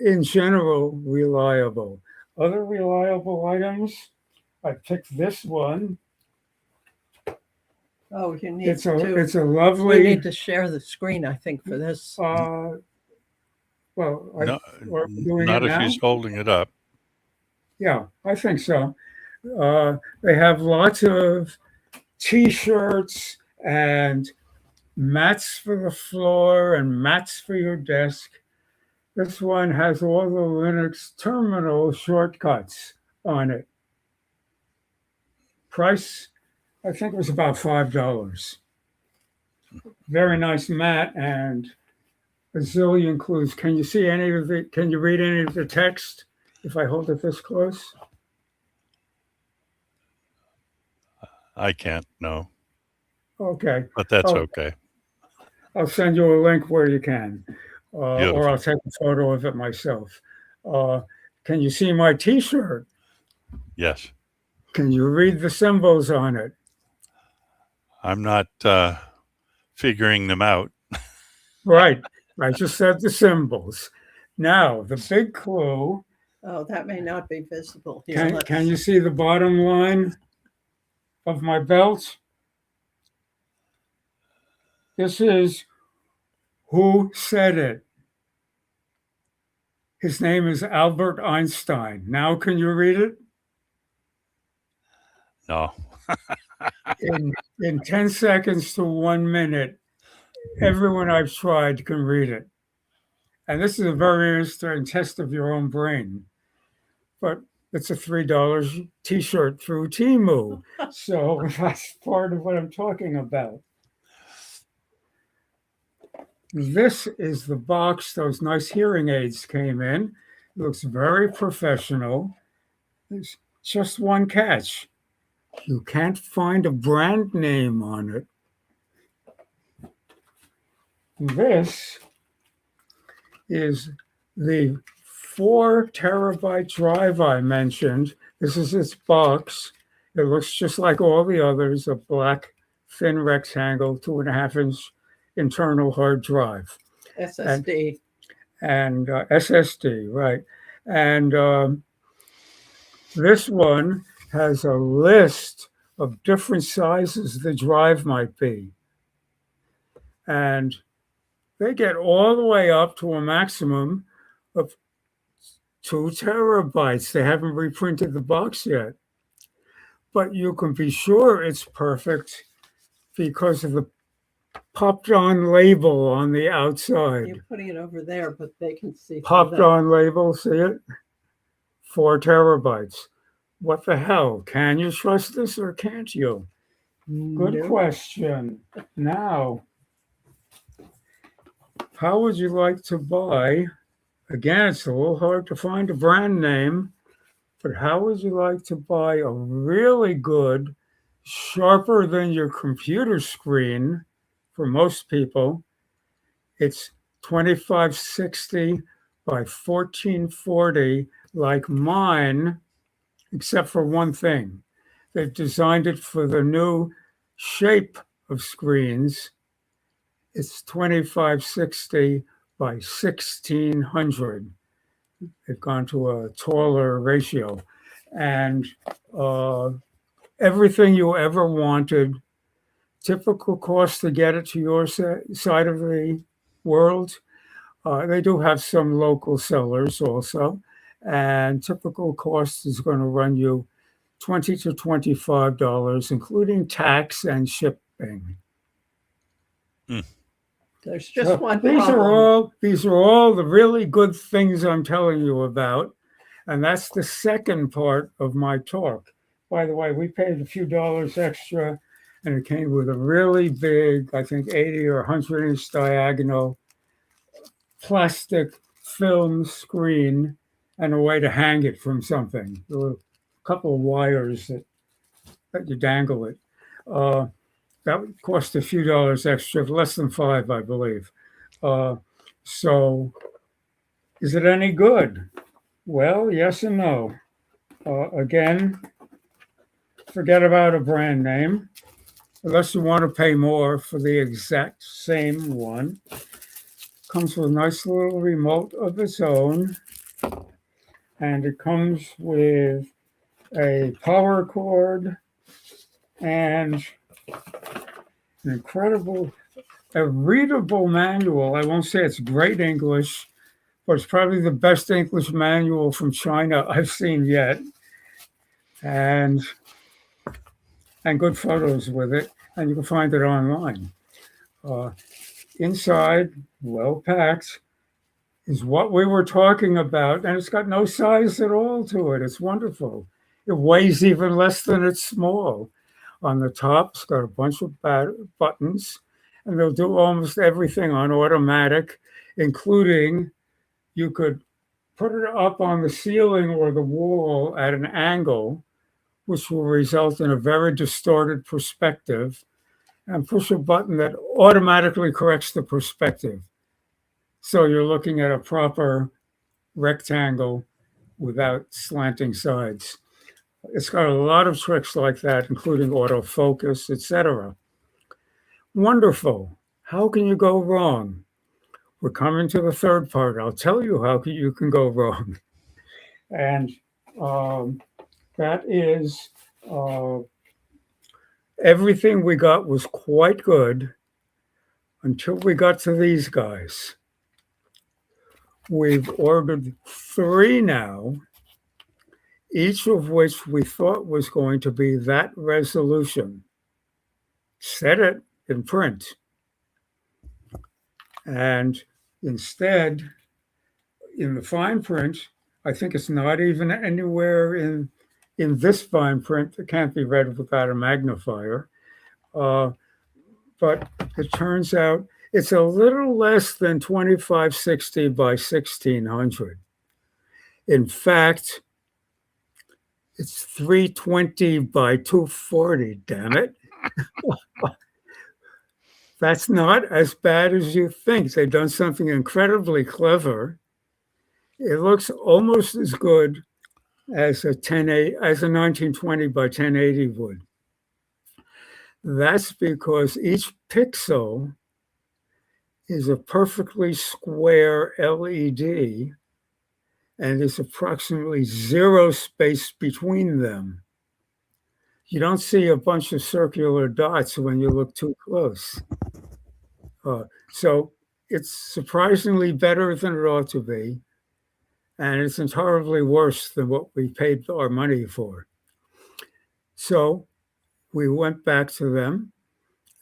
in general, reliable. Other reliable items, I picked this one. Oh, you need It's a we lovely. need to share the screen, I think, for this. Well, No, are we doing not it if now? she's holding it up. Yeah, I think so. They have lots of T-shirts and mats for the floor and mats for your desk. This one has all the Linux terminal shortcuts on it. Price, I think it was about $5. Very nice mat and a zillion clues. Can you see any of the, can you read any of the text if I hold it this close? I can't, no, Okay. but that's Oh. okay. I'll send you a link where you can, or Beautiful. I'll take a photo of it myself. Can you see my T-shirt? Yes. Can you read the symbols on it? I'm not figuring them out. Right. I just said the symbols. Now, the big clue, Oh, that may not be visible here. can you see the bottom line of my belt? This is who said it. His name is Albert Einstein. Now, can you read it? No. In 10 seconds to 1 minute, everyone I've tried can read it. And this is a very interesting test of your own brain. But it's a $3 T-shirt through Temu. So that's part of what I'm talking about. This is the box those nice hearing aids came in. It looks very professional. There's just one catch. You can't find a brand name on it. This is the 4 terabyte drive I mentioned. This is its box. It looks just like all the others, a black thin rectangle, 2.5-inch internal hard drive. SSD. And SSD, right. And this one has a list of different sizes the drive might be. And they get all the way up to a maximum of 2 terabytes. They haven't reprinted the box yet. But you can be sure it's perfect because of the popped on label on the outside. You're putting it over there, but they can see. Popped on label, see it? 4 terabytes. What the hell? Can you trust this or can't you? Good question. Now, how would you like to buy? Again, it's a little hard to find a brand name, but how would you like to buy a really good, sharper than your computer screen for most people? It's 2560 by 1440 like mine, except for one thing. They've designed it for the new shape of screens. It's 2560 by 1600. They've gone to a taller ratio. And everything you ever wanted, typical cost to get it to your side of the world. They do have some local sellers also. And typical cost is going to run you $20 to $25, including tax and shipping. There's just one These problem. are all the really good things I'm telling you about. And that's the second part of my talk. By the way, we paid a few dollars extra, and it came with a really big, I think 80 or 100-inch diagonal plastic film screen and a way to hang it from something. There were a couple of wires that you dangle it. That would cost a few dollars extra, less than $5, I believe. So is it any good? Well, yes and no. Again, forget about a brand name, unless you want to pay more for the exact same one. Comes with a nice little remote of its own. And it comes with a power cord and an a readable manual. I won't say it's great English, but it's probably the best English manual from China I've seen yet. And good photos with it, and you can find it online. Inside, well packed, is what we were talking about, and it's got no size at all to it. It's wonderful. It weighs even less than it's small. On the top, it's got a bunch of buttons, and they'll do almost everything on automatic, including you could put it up on the ceiling or the wall at an angle, which will result in a very distorted perspective, and push a button that automatically corrects the perspective. So you're looking at a proper rectangle without slanting sides. It's got a lot of tricks like that, including autofocus, etc. Wonderful. How can you go wrong? We're coming to the third part. I'll tell you how you can go wrong. And that is everything we got was quite good until we got to these guys. We've ordered 3 now, each of which we thought was going to be that resolution. Set it in print. And instead, in the fine print, I think it's not even anywhere in this fine print that can't be read without a magnifier. But it turns out it's a little less than 2560 by 1600. In fact, it's 320 by 240, damn it. That's not as bad as you think. They've done something incredibly clever. It looks almost as good as a 1920 by 1080 would. That's because each pixel is a perfectly square LED, and there's approximately 0 space between them. You don't see a bunch of circular dots when you look too close. So it's surprisingly better than it ought to be, and it's entirely worse than what we paid our money for. So we went back to them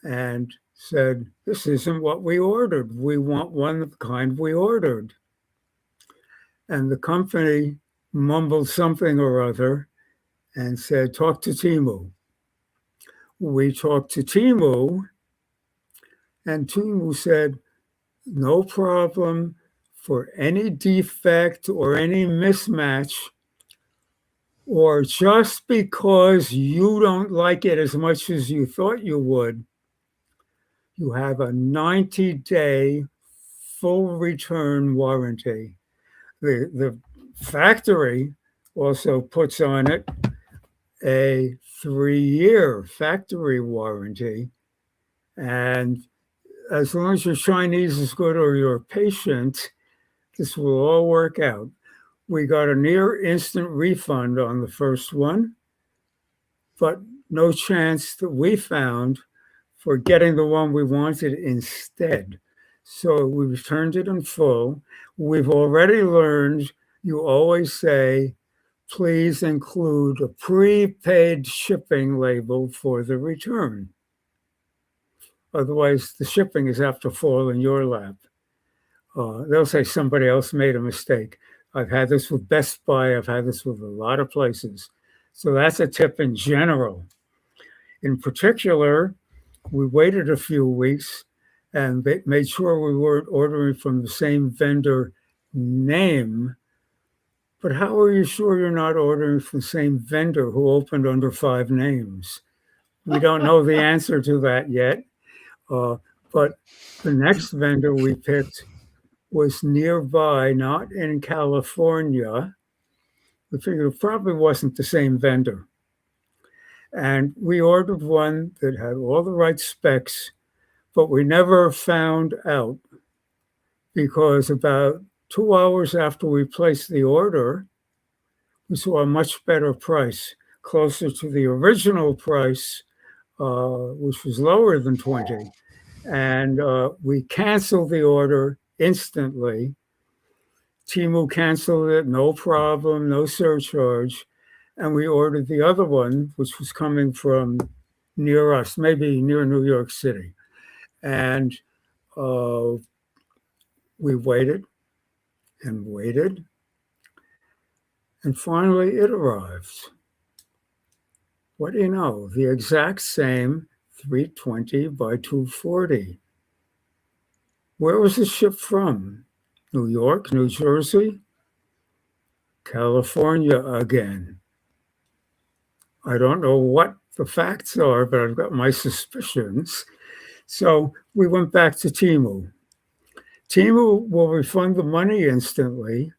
and said, this isn't what we ordered. We want one of the kind we ordered. And the company mumbled something or other and said, talk to Timu. We talked to Timu, and Timu said, no problem. For any defect or any mismatch, or just because you don't like it as much as you thought you would, you have a 90-day full return warranty. The factory also puts on it a 3-year factory warranty. And as long as your Chinese is good or you're patient, this will all work out. We got a near instant refund on the first one, but no chance that we found for getting the one we wanted instead. So we returned it in full. We've already learned you always say, please include a prepaid shipping label for the return. Otherwise, the shipping is apt to fall in your lap. They'll say somebody else made a mistake. I've had this with Best Buy. I've had this with a lot of places. So that's a tip in general. In particular, we waited a few weeks and they made sure we weren't ordering from the same vendor name. But how are you sure you're not ordering from the same vendor who opened under 5 names? We don't know the answer to that yet. But the next vendor we picked was nearby, not in California. We figured it probably wasn't the same vendor. And we ordered one that had all the right specs, but we never found out because about 2 hours after we placed the order, we saw a much better price, closer to the original price, which was lower than 20. And we canceled the order instantly. Timu canceled it, no problem, no surcharge. And we ordered the other one, which was coming from near us, maybe near New York City. And we waited and waited. And finally it arrived. What do you know? The exact same 320 by 240. Where was it shipped from? New York, New Jersey, California again. I don't know what the facts are, but I've got my suspicions. So we went back to Timu. Timu will refund the money instantly,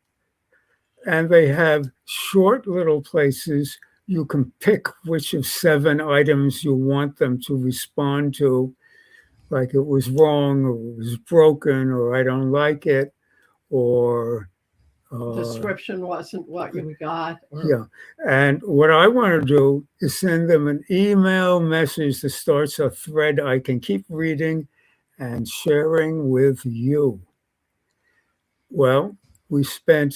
and they have short little places you can pick which of 7 items you want them to respond to, like it was wrong, or it was broken, or I don't like it, or Description wasn't what you got. yeah. And what I want to do is send them an email message that starts a thread I can keep reading and sharing with you. Well, we spent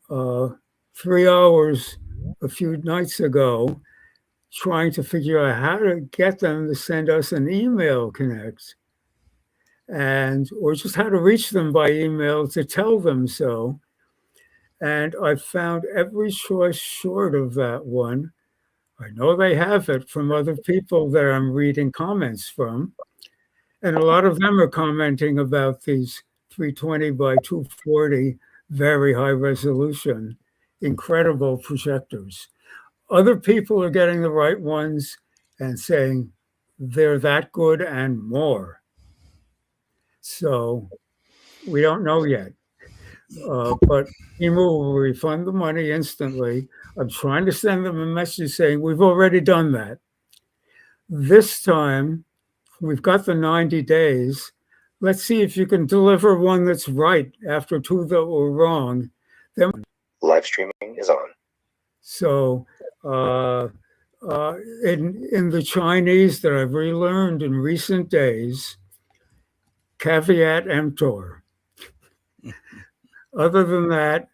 3 hours a few nights ago trying to figure out how to get them to send us an email connect, or just how to reach them by email to tell them so. And I found every choice short of that one. I know they have it from other people that I'm reading comments from. And a lot of them are commenting about these 320 by 240, very high resolution, incredible projectors. Other people are getting the right ones and saying they're that good and more. So we don't know yet. But Timu will refund the money instantly. I'm trying to send them a message saying we've already done that. This time, we've got the 90 days, let's see if you can deliver one that's right after two that were wrong. Then Live streaming is on. so in the Chinese that I've relearned in recent days, caveat emptor. Other than that,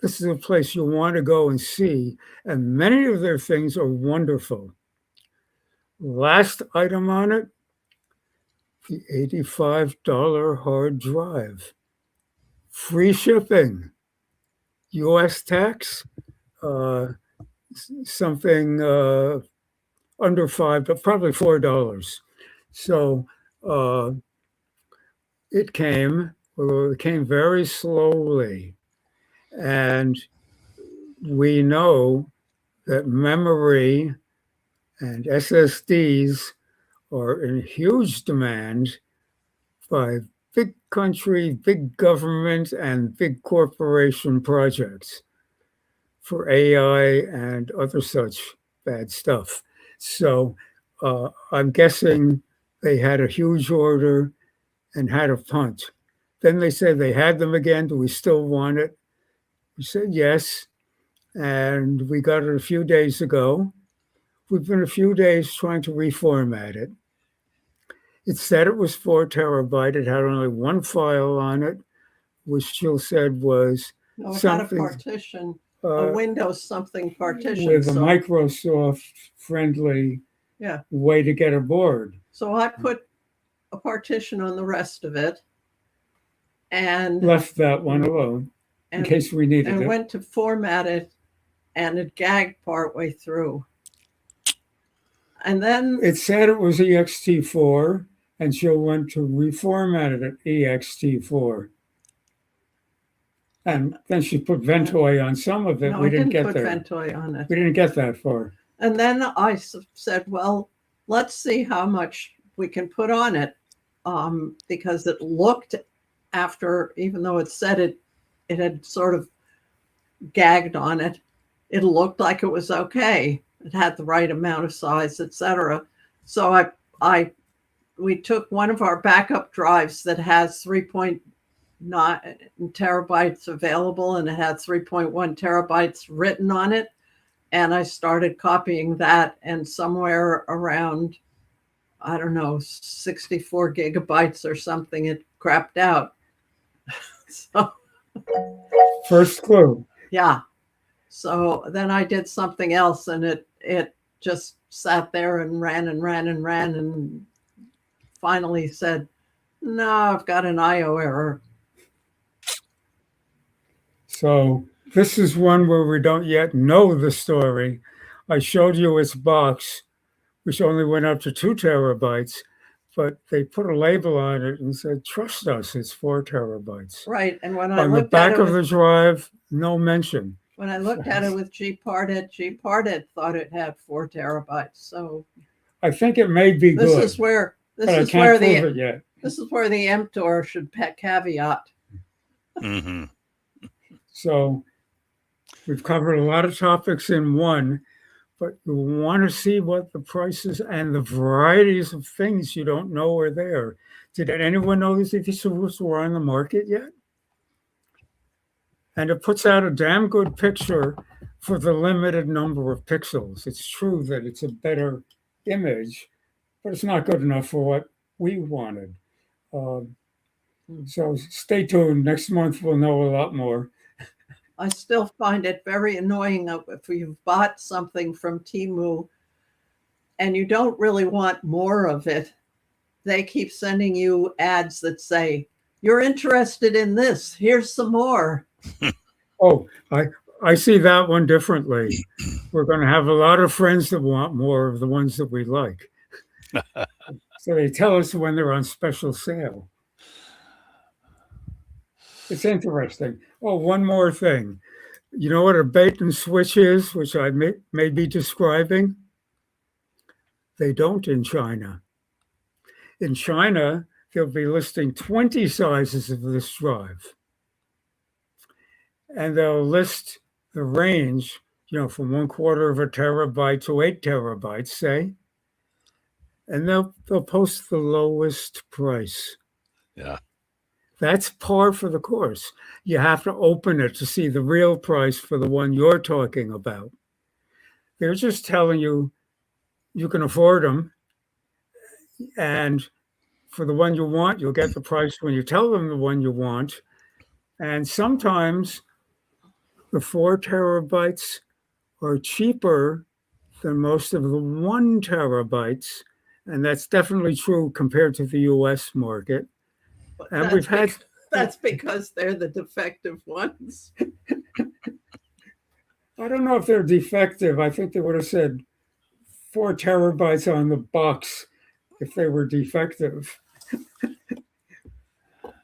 this is a place you want to go and see, and many of their things are wonderful. Last item on it, the $85 hard drive. Free shipping. US tax, something under $5, but probably $4. So it came very slowly. And we know that memory and SSDs are in huge demand by big country, big government, and big corporation projects for AI and other such bad stuff. So I'm guessing they had a huge order and had a punt. Then they said they had them again. Do we still want it? We said yes. And we got it a few days ago. We've been a few days trying to reformat it. It said it was 4 terabyte. It had only one file on it, which Jill said was No, it had a something partition, a Windows something partition. with a so, Microsoft friendly Yeah. way to get aboard. so I put a partition on the rest of it and Left that one alone in and, case we needed and it. went to format it, and it gagged partway through. And then It said it was ext4, and Jill went to reformat it at ext4. And then she put Ventoy on some of it. no, We I didn't didn't get put there. Ventoy on it. We didn't get that far. And then I said, well, let's see how much we can put on it, because it looked after, even though it said it had sort of gagged on it, it looked like it was okay. It had the right amount of size, etc. So we took one of our backup drives that has 3.9 terabytes available, and it had 3.1 terabytes written on it. And I started copying that, and somewhere around, I don't know, 64 gigabytes or something, it crapped out. So, First clue. yeah. So then I did something else, and it just sat there and ran and ran and ran, and finally said, no, I've got an IO error. So this is one where we don't yet know the story. I showed you its box, which only went up to 2 terabytes, but they put a label on it and said, trust us, it's 4 terabytes. Right. And when I On the looked at back it of the with, drive, no mention. when I looked at it with Gparted thought it had 4 terabytes. So I think it may be this good, is where but I this is can't where prove the it yet. this is where the emptor should caveat. Mm-hmm. So we've covered a lot of topics in one, but you want to see what the prices and the varieties of things you don't know are there. Did anyone know these were on the market yet? And it puts out a damn good picture for the limited number of pixels. It's true that it's a better image, but it's not good enough for what we wanted. So stay tuned. Next month, we'll know a lot more. I still find it very annoying if you've bought something from Temu and you don't really want more of it. They keep sending you ads that say, you're interested in this, here's some more. Oh, I see that one differently. We're going to have a lot of friends that want more of the ones that we like. So they tell us when they're on special sale. It's interesting. Oh, one more thing. You know what a bait and switch is, which I may be describing? They don't in China. In China, they'll be listing 20 sizes of this drive. And they'll list the range, from 1/4 of a terabyte to 8 terabytes, say. And they'll post the lowest price. Yeah. That's par for the course. You have to open it to see the real price for the one you're talking about. They're just telling you you can afford them, and for the one you want, you'll get the price when you tell them the one you want. And sometimes the 4 terabytes are cheaper than most of the 1 terabytes. And that's definitely true compared to the US market. But And we've had that's because they're the defective ones. I don't know if they're defective. I think they would have said 4 terabytes on the box if they were defective.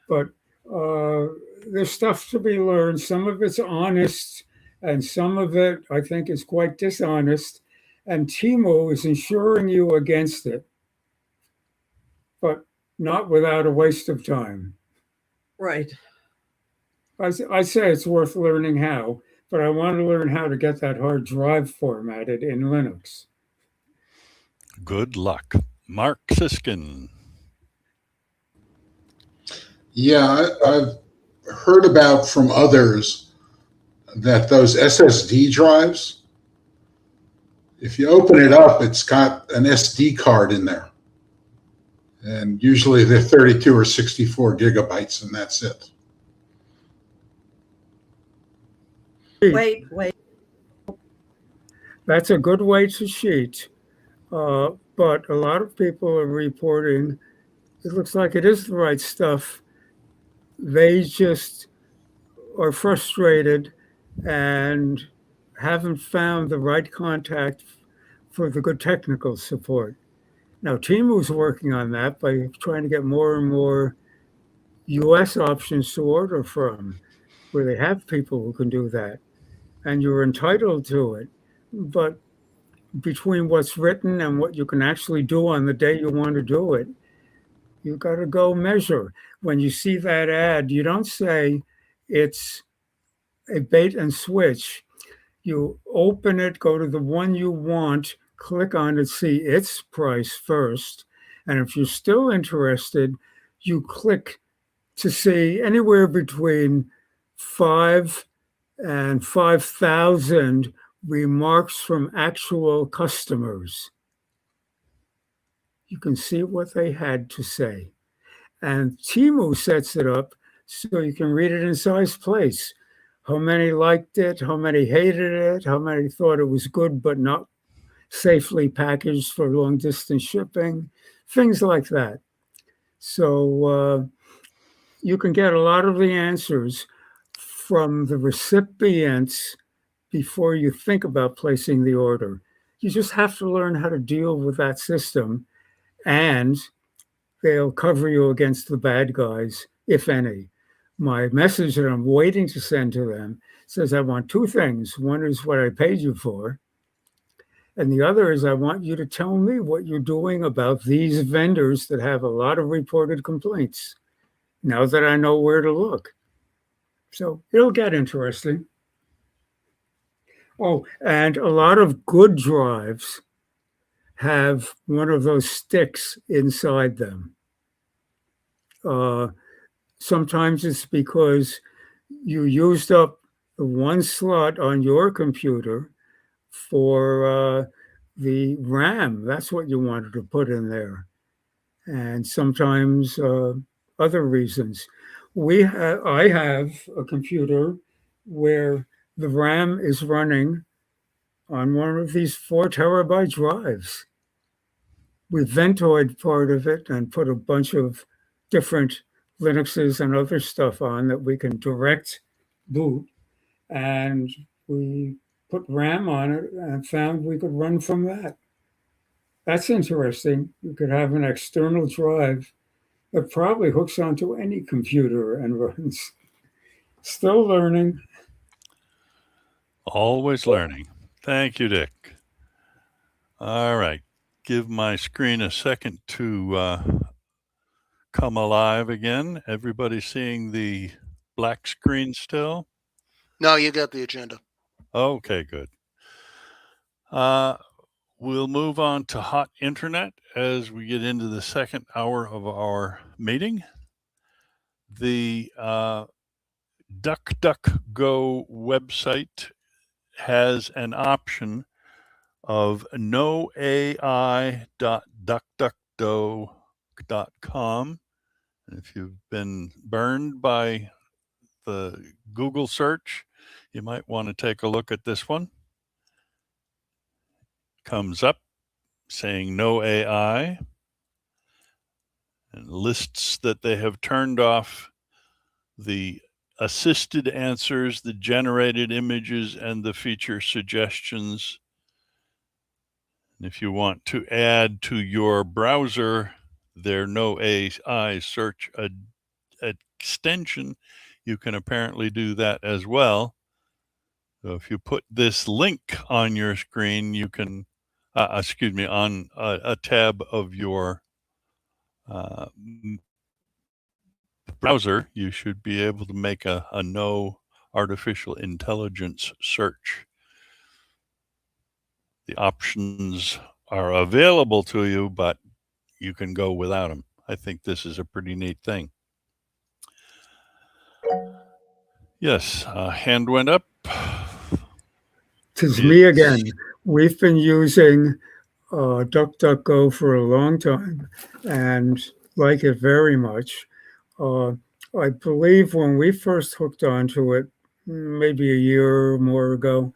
But there's stuff to be learned. Some of it's honest, and some of it I think is quite dishonest. And Timo is insuring you against it, but not without a waste of time. Right. I say it's worth learning how, but I want to learn how to get that hard drive formatted in Linux. Good luck. Mark Siskin. Yeah, I've heard about from others that those SSD drives, if you open it up, it's got an SD card in there. And usually they're 32 or 64 gigabytes, and that's it. Wait. That's a good way to cheat. But a lot of people are reporting it looks like it is the right stuff. They just are frustrated and haven't found the right contact for the good technical support. Now, Timu's working on that by trying to get more and more US options to order from, where they have people who can do that. And you're entitled to it. But between what's written and what you can actually do on the day you want to do it, you got to go measure. When you see that ad, you don't say it's a bait and switch. You open it, go to the one you want, click on it, see its price first. And if you're still interested, you click to see anywhere between 5 and 5,000 remarks from actual customers. You can see what they had to say. And Timu sets it up so you can read it in size place. How many liked it, how many hated it, how many thought it was good but not safely packaged for long distance shipping, things like that. So you can get a lot of the answers from the recipients before you think about placing the order. You just have to learn how to deal with that system, and they'll cover you against the bad guys, if any. My message that I'm waiting to send to them says I want 2 things. One is what I paid you for, and the other is I want you to tell me what you're doing about these vendors that have a lot of reported complaints, now that I know where to look. So it'll get interesting. Oh, and a lot of good drives have one of those sticks inside them. Sometimes it's because you used up the one slot on your computer for the RAM. That's what you wanted to put in there. And sometimes other reasons. I have a computer where the RAM is running on one of these 4 terabyte drives. We ventoid part of it and put a bunch of different Linuxes and other stuff on that we can direct boot. And we put RAM on it and found we could run from that. That's interesting. You could have an external drive that probably hooks onto any computer and runs. Still learning. Always learning. Thank you, Dick. All right. Give my screen a second to come alive again. Everybody seeing the black screen still? No, you got the agenda. Okay, good. We'll move on to hot internet as we get into the second hour of our meeting. The DuckDuckGo website has an option of noai.duckduckgo.com. If you've been burned by the Google search, you might want to take a look at this one. Comes up saying no AI and lists that they have turned off the assisted answers, the generated images, and the feature suggestions. And if you want to add to your browser their no AI search extension, you can apparently do that as well. So if you put this link on your screen, you can, on a tab of your browser, you should be able to make a no artificial intelligence search. The options are available to you, but you can go without them. I think this is a pretty neat thing. Yes, hand went up. Tis me again. We've been using DuckDuckGo for a long time and like it very much. I believe when we first hooked onto it, maybe a year or more ago,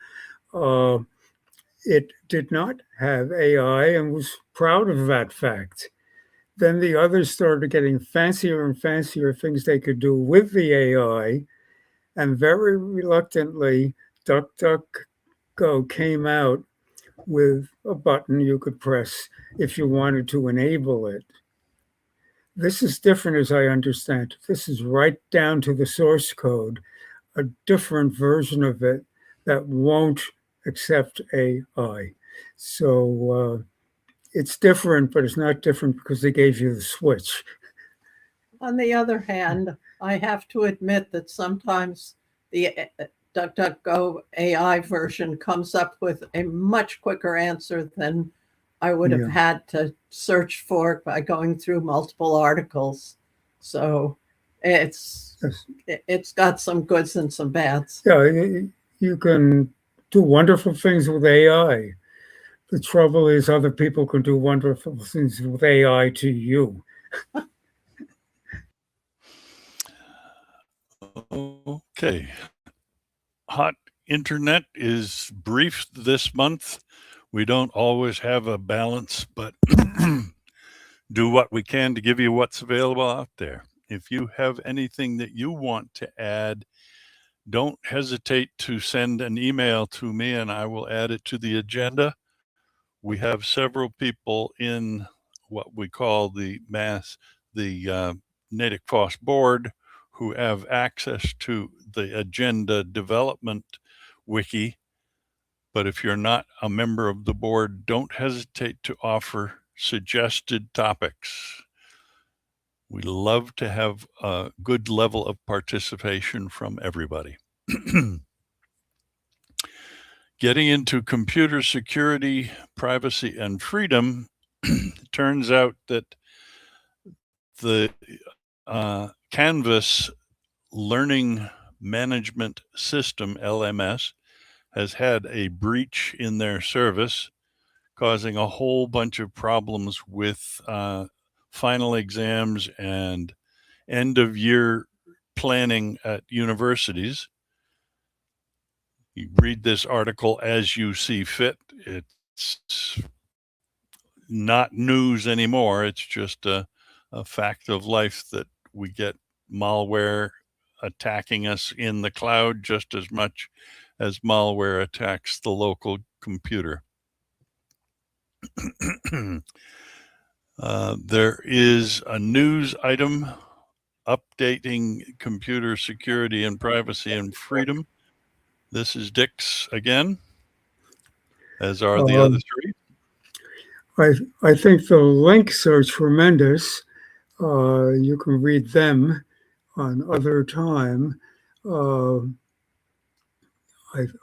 it did not have AI and was proud of that fact. Then the others started getting fancier and fancier things they could do with the AI, and very reluctantly, DuckDuckGo came out with a button you could press if you wanted to enable it. This is different as I understand it. This is right down to the source code, a different version of it that won't accept AI. So it's different, but it's not different because they gave you the switch. On the other hand, I have to admit that sometimes the DuckDuckGo AI version comes up with a much quicker answer than I would have had to search for by going through multiple articles. So it's got some goods and some bads. Yeah, you can do wonderful things with AI. The trouble is other people can do wonderful things with AI to you. Okay. Hot Internet is brief this month. We don't always have a balance, but do what we can to give you what's available out there. If you have anything that you want to add, don't hesitate to send an email to me and I will add it to the agenda. We have several people in what we call the NatickFOSS board who have access to the agenda development wiki. But if you're not a member of the board, don't hesitate to offer suggested topics. We love to have a good level of participation from everybody. Getting into computer security, privacy, and freedom, turns out that the Canvas Learning Management System, LMS, has had a breach in their service, causing a whole bunch of problems with final exams and end of year planning at universities. You read this article as you see fit. It's not news anymore. It's just a fact of life that we get malware attacking us in the cloud just as much as malware attacks the local computer. There is a news item updating computer security and privacy and freedom. This is Dick's again, as are the other three. I think the links are tremendous. You can read them on other time.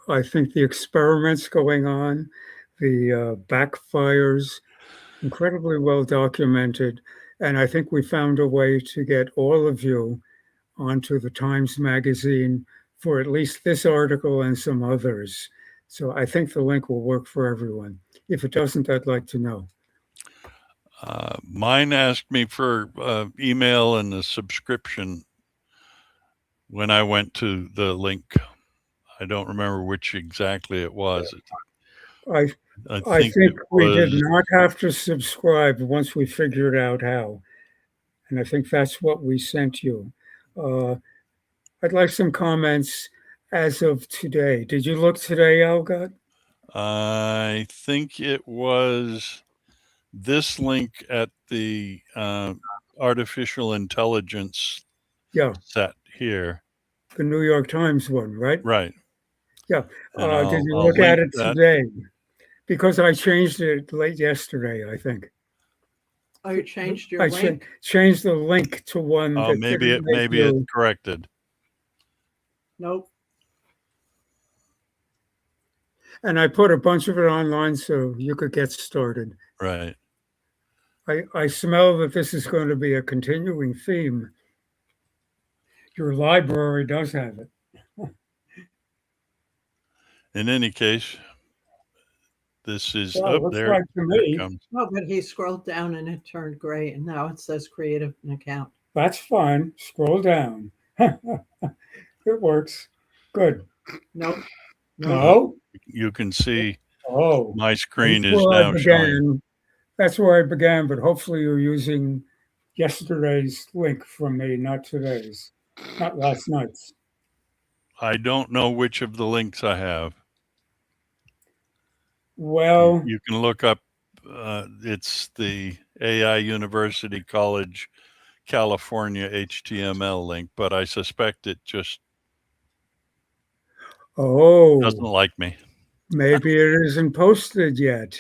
I think the experiments going on, the backfires, incredibly well documented. And I think we found a way to get all of you onto the Times Magazine for at least this article and some others. So I think the link will work for everyone. If it doesn't, I'd like to know. Mine asked me for email and a subscription when I went to the link. I don't remember which exactly it was. I I think think it we did was, not have to subscribe once we figured out how. And I think that's what we sent you. I'd like some comments as of today. Did you look today, Algot? I think it was this link at the artificial intelligence Yeah, set here. the New York Times one, right? Right. Yeah. And Did you I'll look at link it that. today? Because I changed it late yesterday, I think. Oh, you changed your I link? changed the link to one Oh, that maybe didn't make maybe you. it's corrected. Nope. And I put a bunch of it online so you could get started. Right. I smell that this is going to be a continuing theme. Your library does have it. In any case, this is Well, up looks there. like to There it me. comes. No, but he scrolled down and it turned gray, and now it says create an account. That's fine. Scroll down. It works. Good. Nope. No? You can see Oh, my screen that's is where I now showing. began. That's where I began, but hopefully you're using yesterday's link from me, not today's, not last night's. I don't know which of the links I have. Well, You can look up, it's the AI University College California HTML link, but I suspect it just doesn't oh, like me. maybe it isn't posted yet.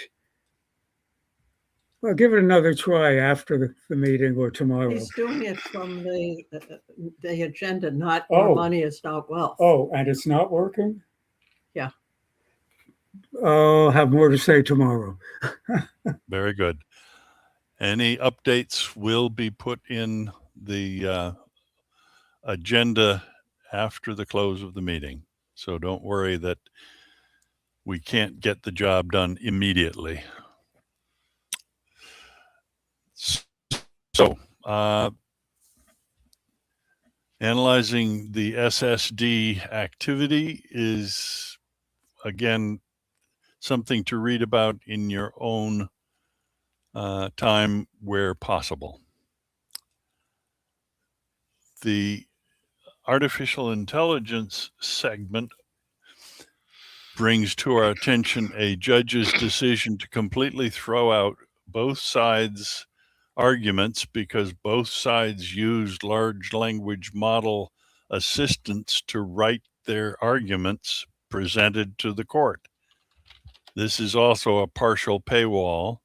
Well, give it another try after the meeting or tomorrow. He's doing it from the agenda, not more Oh. money is not wealth. Oh, and it's not working? Yeah. I'll have more to say tomorrow. Very good. Any updates will be put in the agenda after the close of the meeting. So don't worry that we can't get the job done immediately. So, analyzing the SSD activity is, again, something to read about in your own time where possible. The artificial intelligence segment brings to our attention a judge's decision to completely throw out both sides' arguments because both sides used large language model assistants to write their arguments presented to the court. This is also a partial paywall,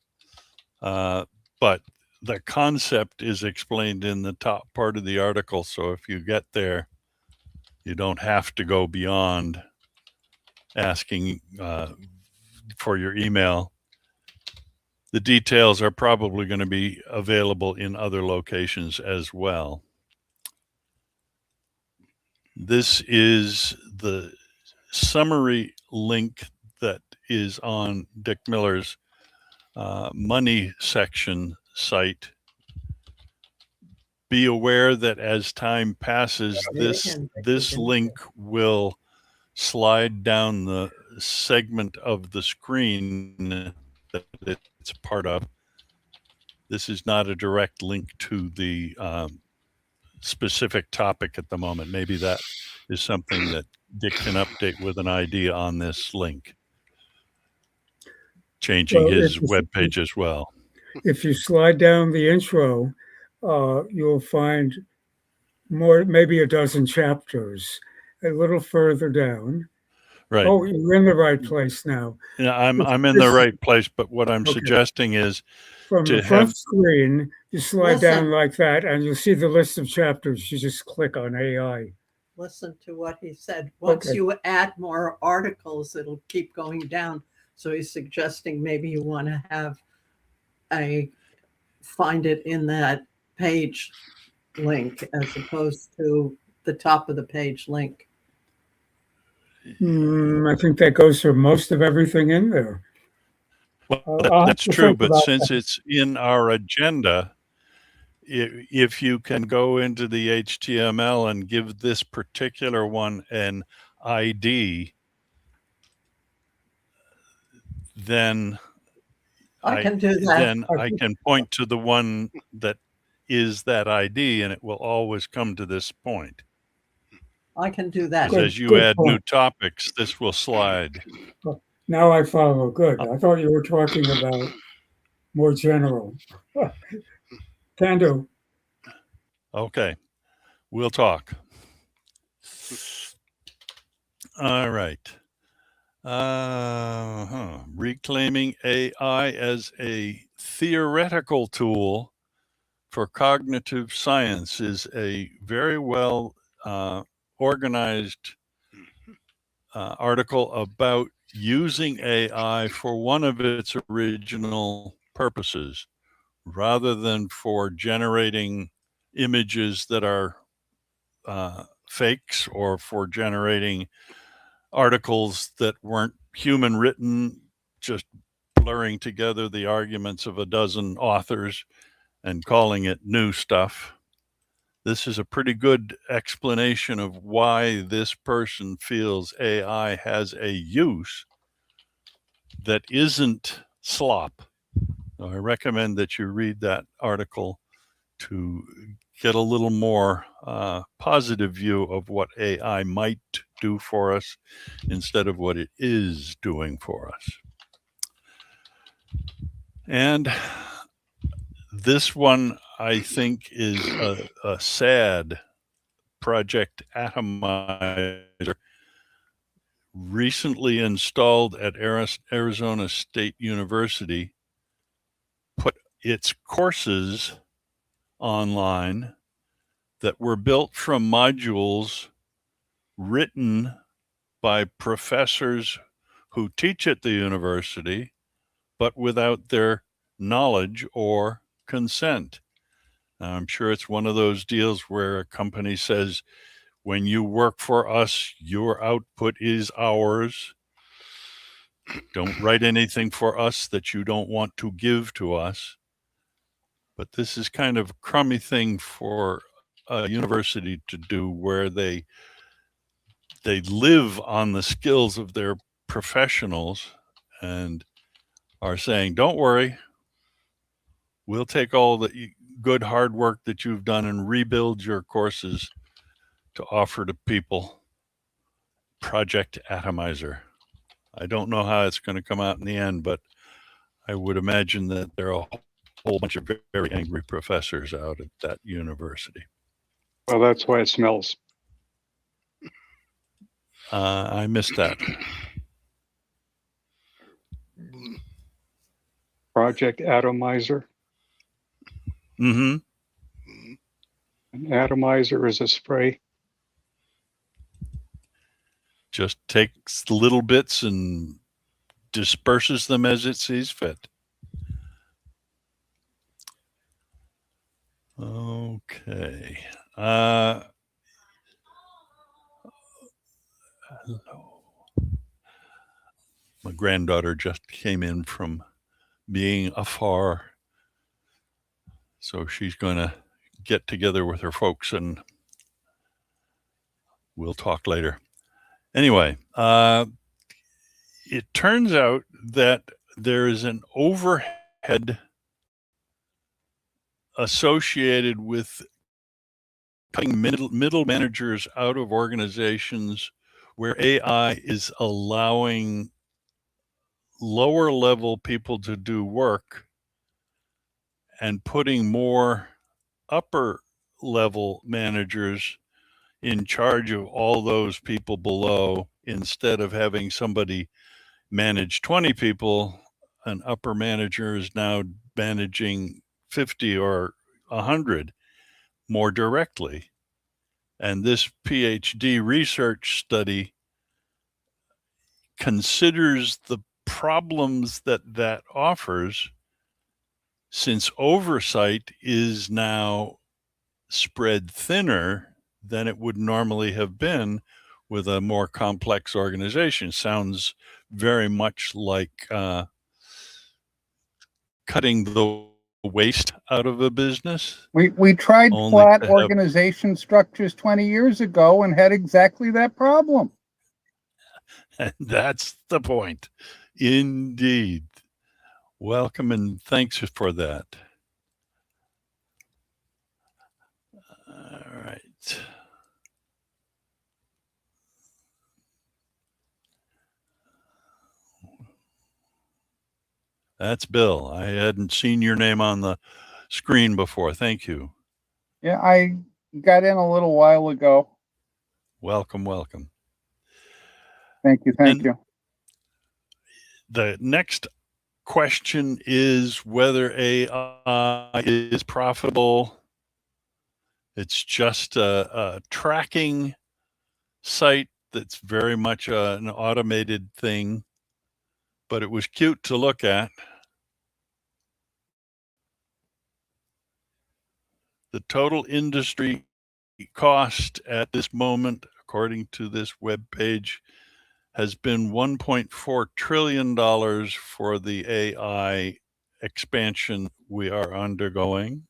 but the concept is explained in the top part of the article. So if you get there, you don't have to go beyond asking for your email. The details are probably going to be available in other locations as well. This is the summary link that is on Dick Miller's money section site. Be aware that as time passes, this link will slide down the segment of the screen that it's part of. This is not a direct link to the specific topic at the moment. Maybe that is something that Dick can update with an idea on this link, changing his webpage as well. If you slide down the intro, you'll find more, maybe a dozen chapters. A little further down. Right. Oh, you're in the right place now. Yeah, I'm in the right place, but what I'm suggesting is from to the front have screen, you slide down Listen. like that, and you'll see the list of chapters. You just click on AI. Listen to what he said. Once Okay. you add more articles, it'll keep going down. So he's suggesting maybe you want to have find it in that page link as opposed to the top of the page link. I think that goes for most of everything in there. Well, I'll have that's to true, think but about since that. it's in our agenda, if you can go into the HTML and give this particular one an ID, then I can do that. I can point to the one that is that ID, and it will always come to this point. I can do that. Because as you Good add new point. topics, this will slide. Now I follow. Good. I thought you were talking about more general. Can do. Okay, we'll talk. All right. Reclaiming AI as a theoretical tool for cognitive science is a very well organized article about using AI for one of its original purposes, rather than for generating images that are fakes, or for generating articles that weren't human written, just blurring together the arguments of a dozen authors and calling it new stuff. This is a pretty good explanation of why this person feels AI has a use that isn't slop. So I recommend that you read that article to get a little more positive view of what AI might do for us instead of what it is doing for us. And this one, I think, is a sad Project Atomizer, recently installed at Arizona State University, put its courses online that were built from modules written by professors who teach at the university, but without their knowledge or consent. Now, I'm sure it's one of those deals where a company says, when you work for us, your output is ours. Don't write anything for us that you don't want to give to us. But this is kind of a crummy thing for a university to do, where they live on the skills of their professionals and are saying, don't worry, we'll take all the good hard work that you've done and rebuild your courses to offer to people. Project Atomizer. I don't know how it's going to come out in the end, but I would imagine that there are a whole bunch of very angry professors out at that university. Well, that's why it smells. I missed that. Project Atomizer. Mm-hmm. An atomizer is a spray. Just takes little bits and disperses them as it sees fit. Okay. Hello. My granddaughter just came in from being afar, so she's going to get together with her folks and we'll talk later. Anyway, it turns out that there is an overhead associated with cutting middle managers out of organizations where AI is allowing lower level people to do work and putting more upper level managers in charge of all those people below. Instead of having somebody manage 20 people, an upper manager is now managing 50 or 100 more directly. And this PhD research study considers the problems that offers, since oversight is now spread thinner than it would normally have been with a more complex organization. Sounds very much like cutting the waste out of a business. We tried Only flat to have- organization structures 20 years ago and had exactly that problem. And that's the point. Indeed. Welcome and thanks for that. All right. That's Bill. I hadn't seen your name on the screen before. Thank you. Yeah, I got in a little while ago. Welcome, welcome. Thank you. Thank And you. the next question is whether AI is profitable. It's just a tracking site that's very much an automated thing, but it was cute to look at. The total industry cost at this moment, according to this web page, has been $1.4 trillion for the AI expansion we are undergoing.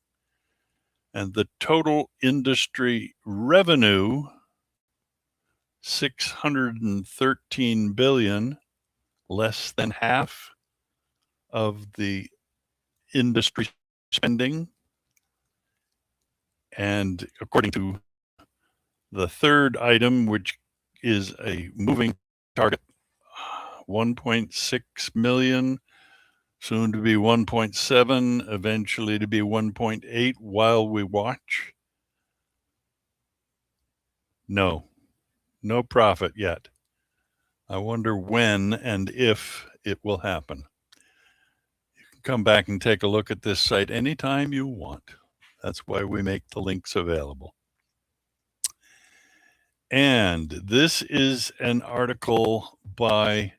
And the total industry revenue, 613 billion, less than half of the industry spending. And according to the third item, which is a moving target, 1.6 million, soon to be 1.7, eventually to be 1.8 while we watch. No profit yet. I wonder when and if it will happen. You can come back and take a look at this site anytime you want. That's why we make the links available. And this is an article by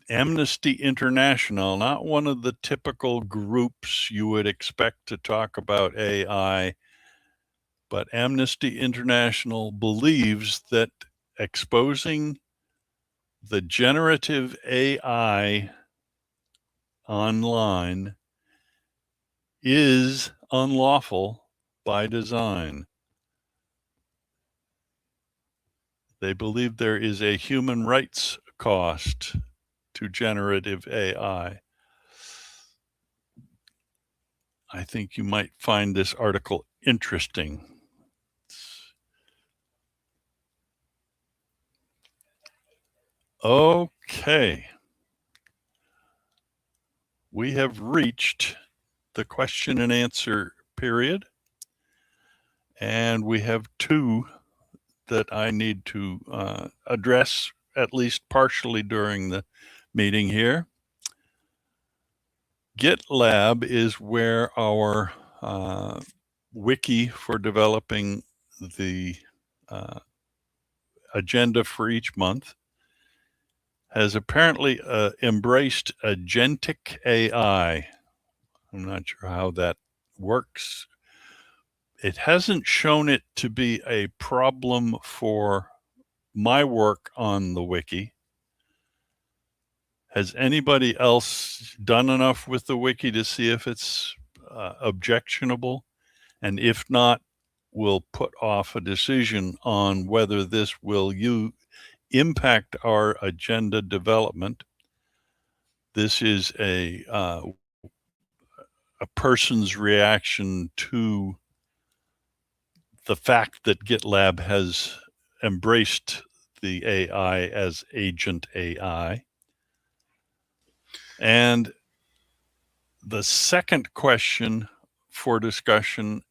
Amnesty International, not one of the typical groups you would expect to talk about AI, but Amnesty International believes that exposing the generative AI online is unlawful by design. They believe there is a human rights cost to generative AI. I think you might find this article interesting. Okay. We have reached the question and answer period, and we have two that I need to address at least partially during the meeting here. GitLab is where our wiki for developing the agenda for each month has apparently embraced agentic AI. I'm not sure how that works. It hasn't shown it to be a problem for my work on the wiki. Has anybody else done enough with the wiki to see if it's objectionable? And if not, we'll put off a decision on whether this will impact our agenda development. This is a person's reaction to the fact that GitLab has embraced the AI as agent AI. And the second question for discussion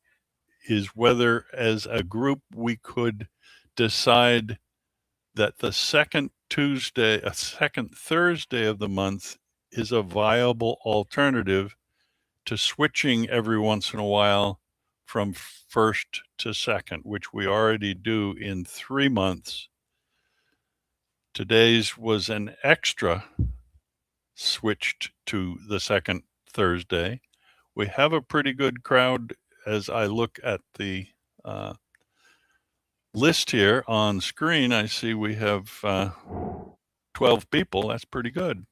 is whether, as a group, we could decide that the second Thursday of the month is a viable alternative to switching every once in a while from first to second, which we already do in 3 months. Today's was an extra switched to the second Thursday. We have a pretty good crowd as I look at the list here on screen, I see we have 12 people. That's pretty good.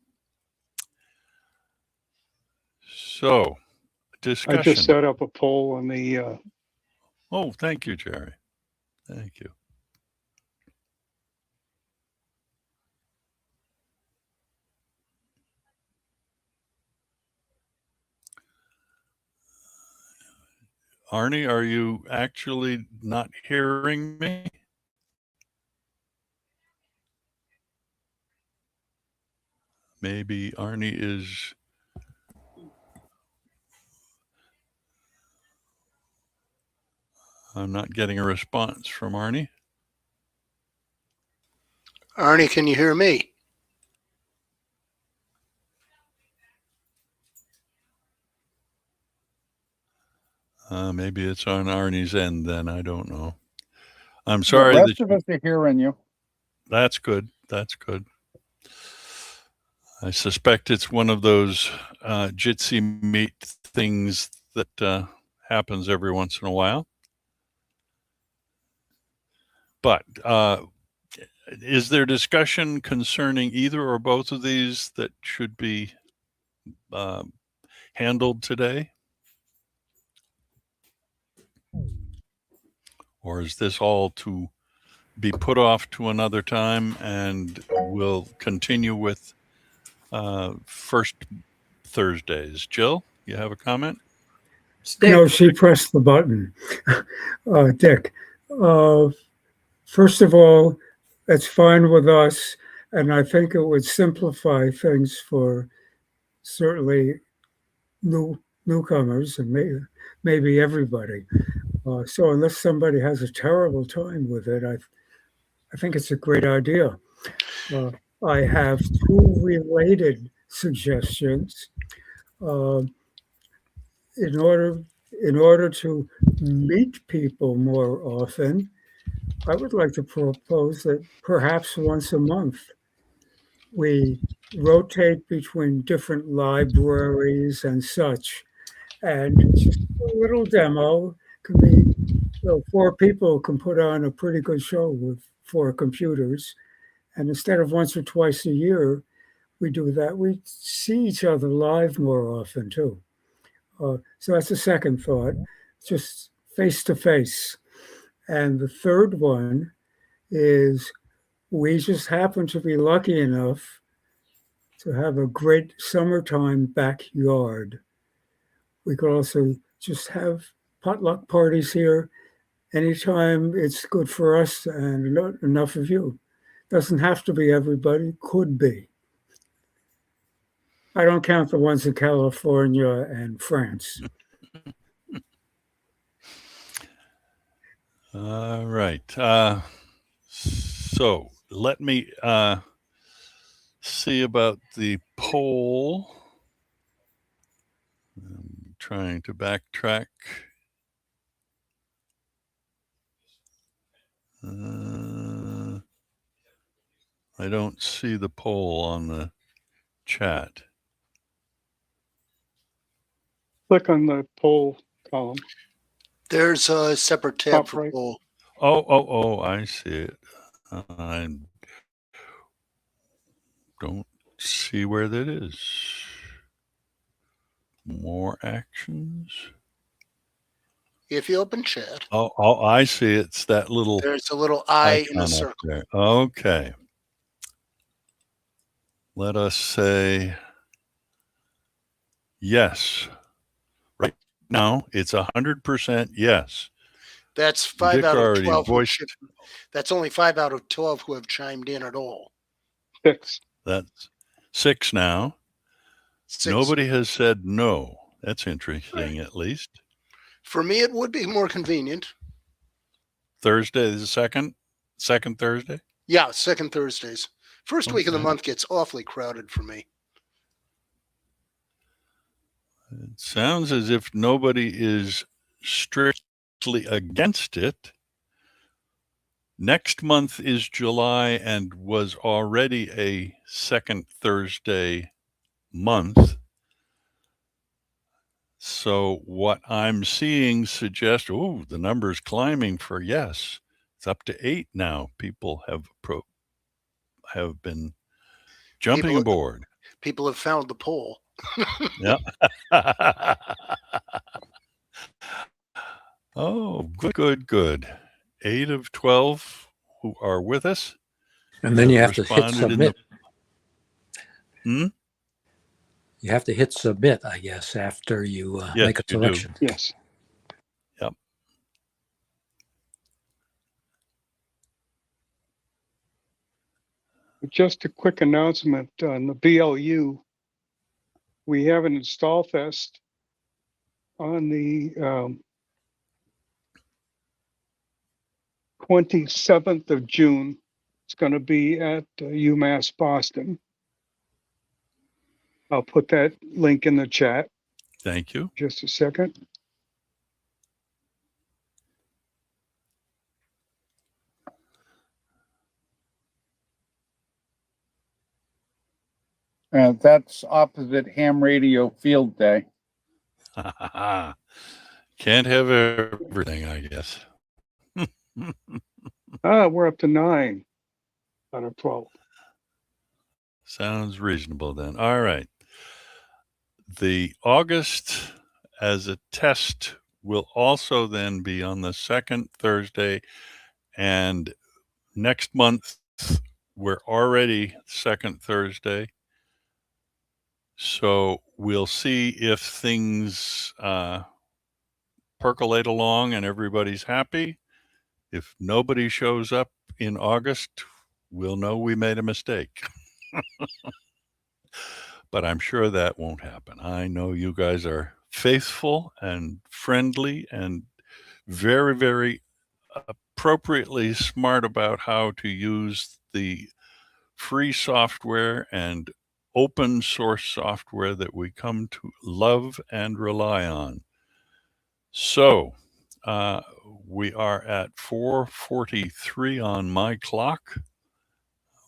So, I discussion. just set up a poll on the, Oh, thank you, Jerry. Thank you. Arnie, are you actually not hearing me? Maybe Arnie is. I'm not getting a response from Arnie. Arnie, can you hear me? Maybe it's on Arnie's end then. I don't know. I'm The sorry. rest of us are hearing you. That's good. That's good. I suspect it's one of those Jitsi meet things that happens every once in a while. But is there discussion concerning either or both of these that should be handled today? Or is this all to be put off to another time and we'll continue with first Thursdays? Jill, you have a comment? No, she pressed the button. Dick, first of all, it's fine with us. And I think it would simplify things for certainly newcomers and maybe everybody. So unless somebody has a terrible time with it, I think it's a great idea. I have two related suggestions. In order to meet people more often, I would like to propose that perhaps once a month we rotate between different libraries and such, and just a little demo can be, 4 people can put on a pretty good show with 4 computers. And instead of once or twice a year, we do that. We see each other live more often too. So that's the second thought, just face to face. And the third one is we just happen to be lucky enough to have a great summertime backyard. We could also just have potluck parties here anytime it's good for us and enough of you. Doesn't have to be everybody, could be. I don't count the ones in California and France. All right. So let me see about the poll. I'm trying to backtrack. I don't see the poll on the chat. click on the poll column. There's a separate tab Top for right. poll. Oh, I see it. I don't see where that is. More actions. If you open chat, Oh, I see. It's that little there's a little eye in icon a up circle. there. Okay. Let us say yes. Right now, it's 100% yes. That's 5 Dick out of already 12. voiced. That's only 5 out of 12 who have chimed in at all. 6. That's 6 now. 6. Nobody has said no. That's interesting, at least. For me, it would be more convenient. Thursday is the second Thursday. Yeah, second Thursdays. First week of the Okay. month gets awfully crowded for me. It sounds as if nobody is strictly against it. Next month is July and was already a second Thursday month. So what I'm seeing suggests, oh, the number's climbing for yes. It's up to 8 now. People have been jumping aboard. People have found the pole. Yeah. Oh, good. 8 of 12 who are with us. And then you have to hit submit. Hmm? You have to hit submit, I guess, after you Yes, make a you do. selection. Yes. Yep. Just a quick announcement on the BLU. We have an Install Fest on the 27th of June. It's going to be at UMass Boston. I'll put that link in the chat. Thank you. Just a second. That's opposite Ham Radio Field Day. Can't have everything, I guess. We're up to 9 out of 12. Sounds reasonable then. All right. The August as a test will also then be on the second Thursday, and next month we're already second Thursday. So we'll see if things percolate along and everybody's happy. If nobody shows up in August, we'll know we made a mistake. But I'm sure that won't happen. I know you guys are faithful and friendly and very, very appropriately smart about how to use the free software and open source software that we come to love and rely on. So we are at 4:43 on my clock. I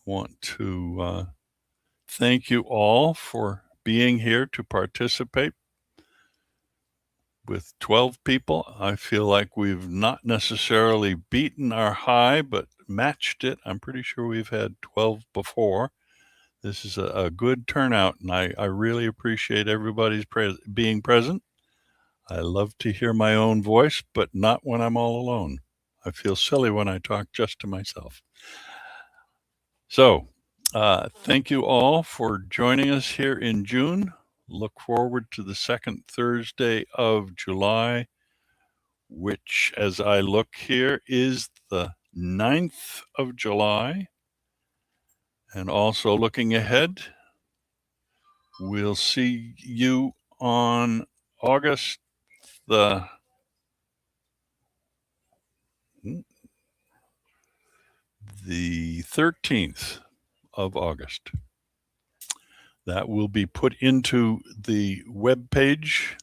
want to thank you all for being here to participate. With 12 people, I feel like we've not necessarily beaten our high, but matched it. I'm pretty sure we've had 12 before. This is a good turnout, and I really appreciate everybody's being present. I love to hear my own voice, but not when I'm all alone. I feel silly when I talk just to myself. So, thank you all for joining us here in June. Look forward to the second Thursday of July, which, as I look here, is the 9th of July. And also looking ahead, we'll see you on August the 13th of August. That will be put into the web page,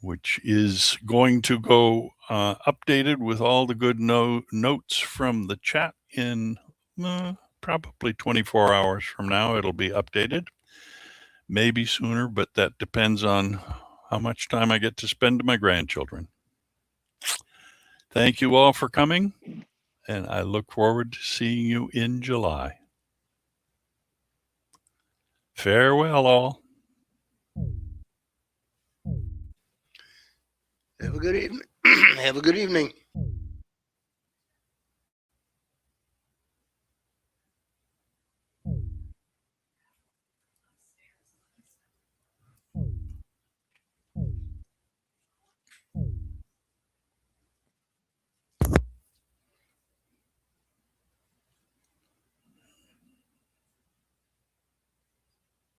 which is going to go updated with all the good notes from the chat in probably 24 hours from now. It'll be updated. Maybe sooner, but that depends on how much time I get to spend with my grandchildren. Thank you all for coming, and I look forward to seeing you in July. Farewell, all. Have a good evening. Have a good evening.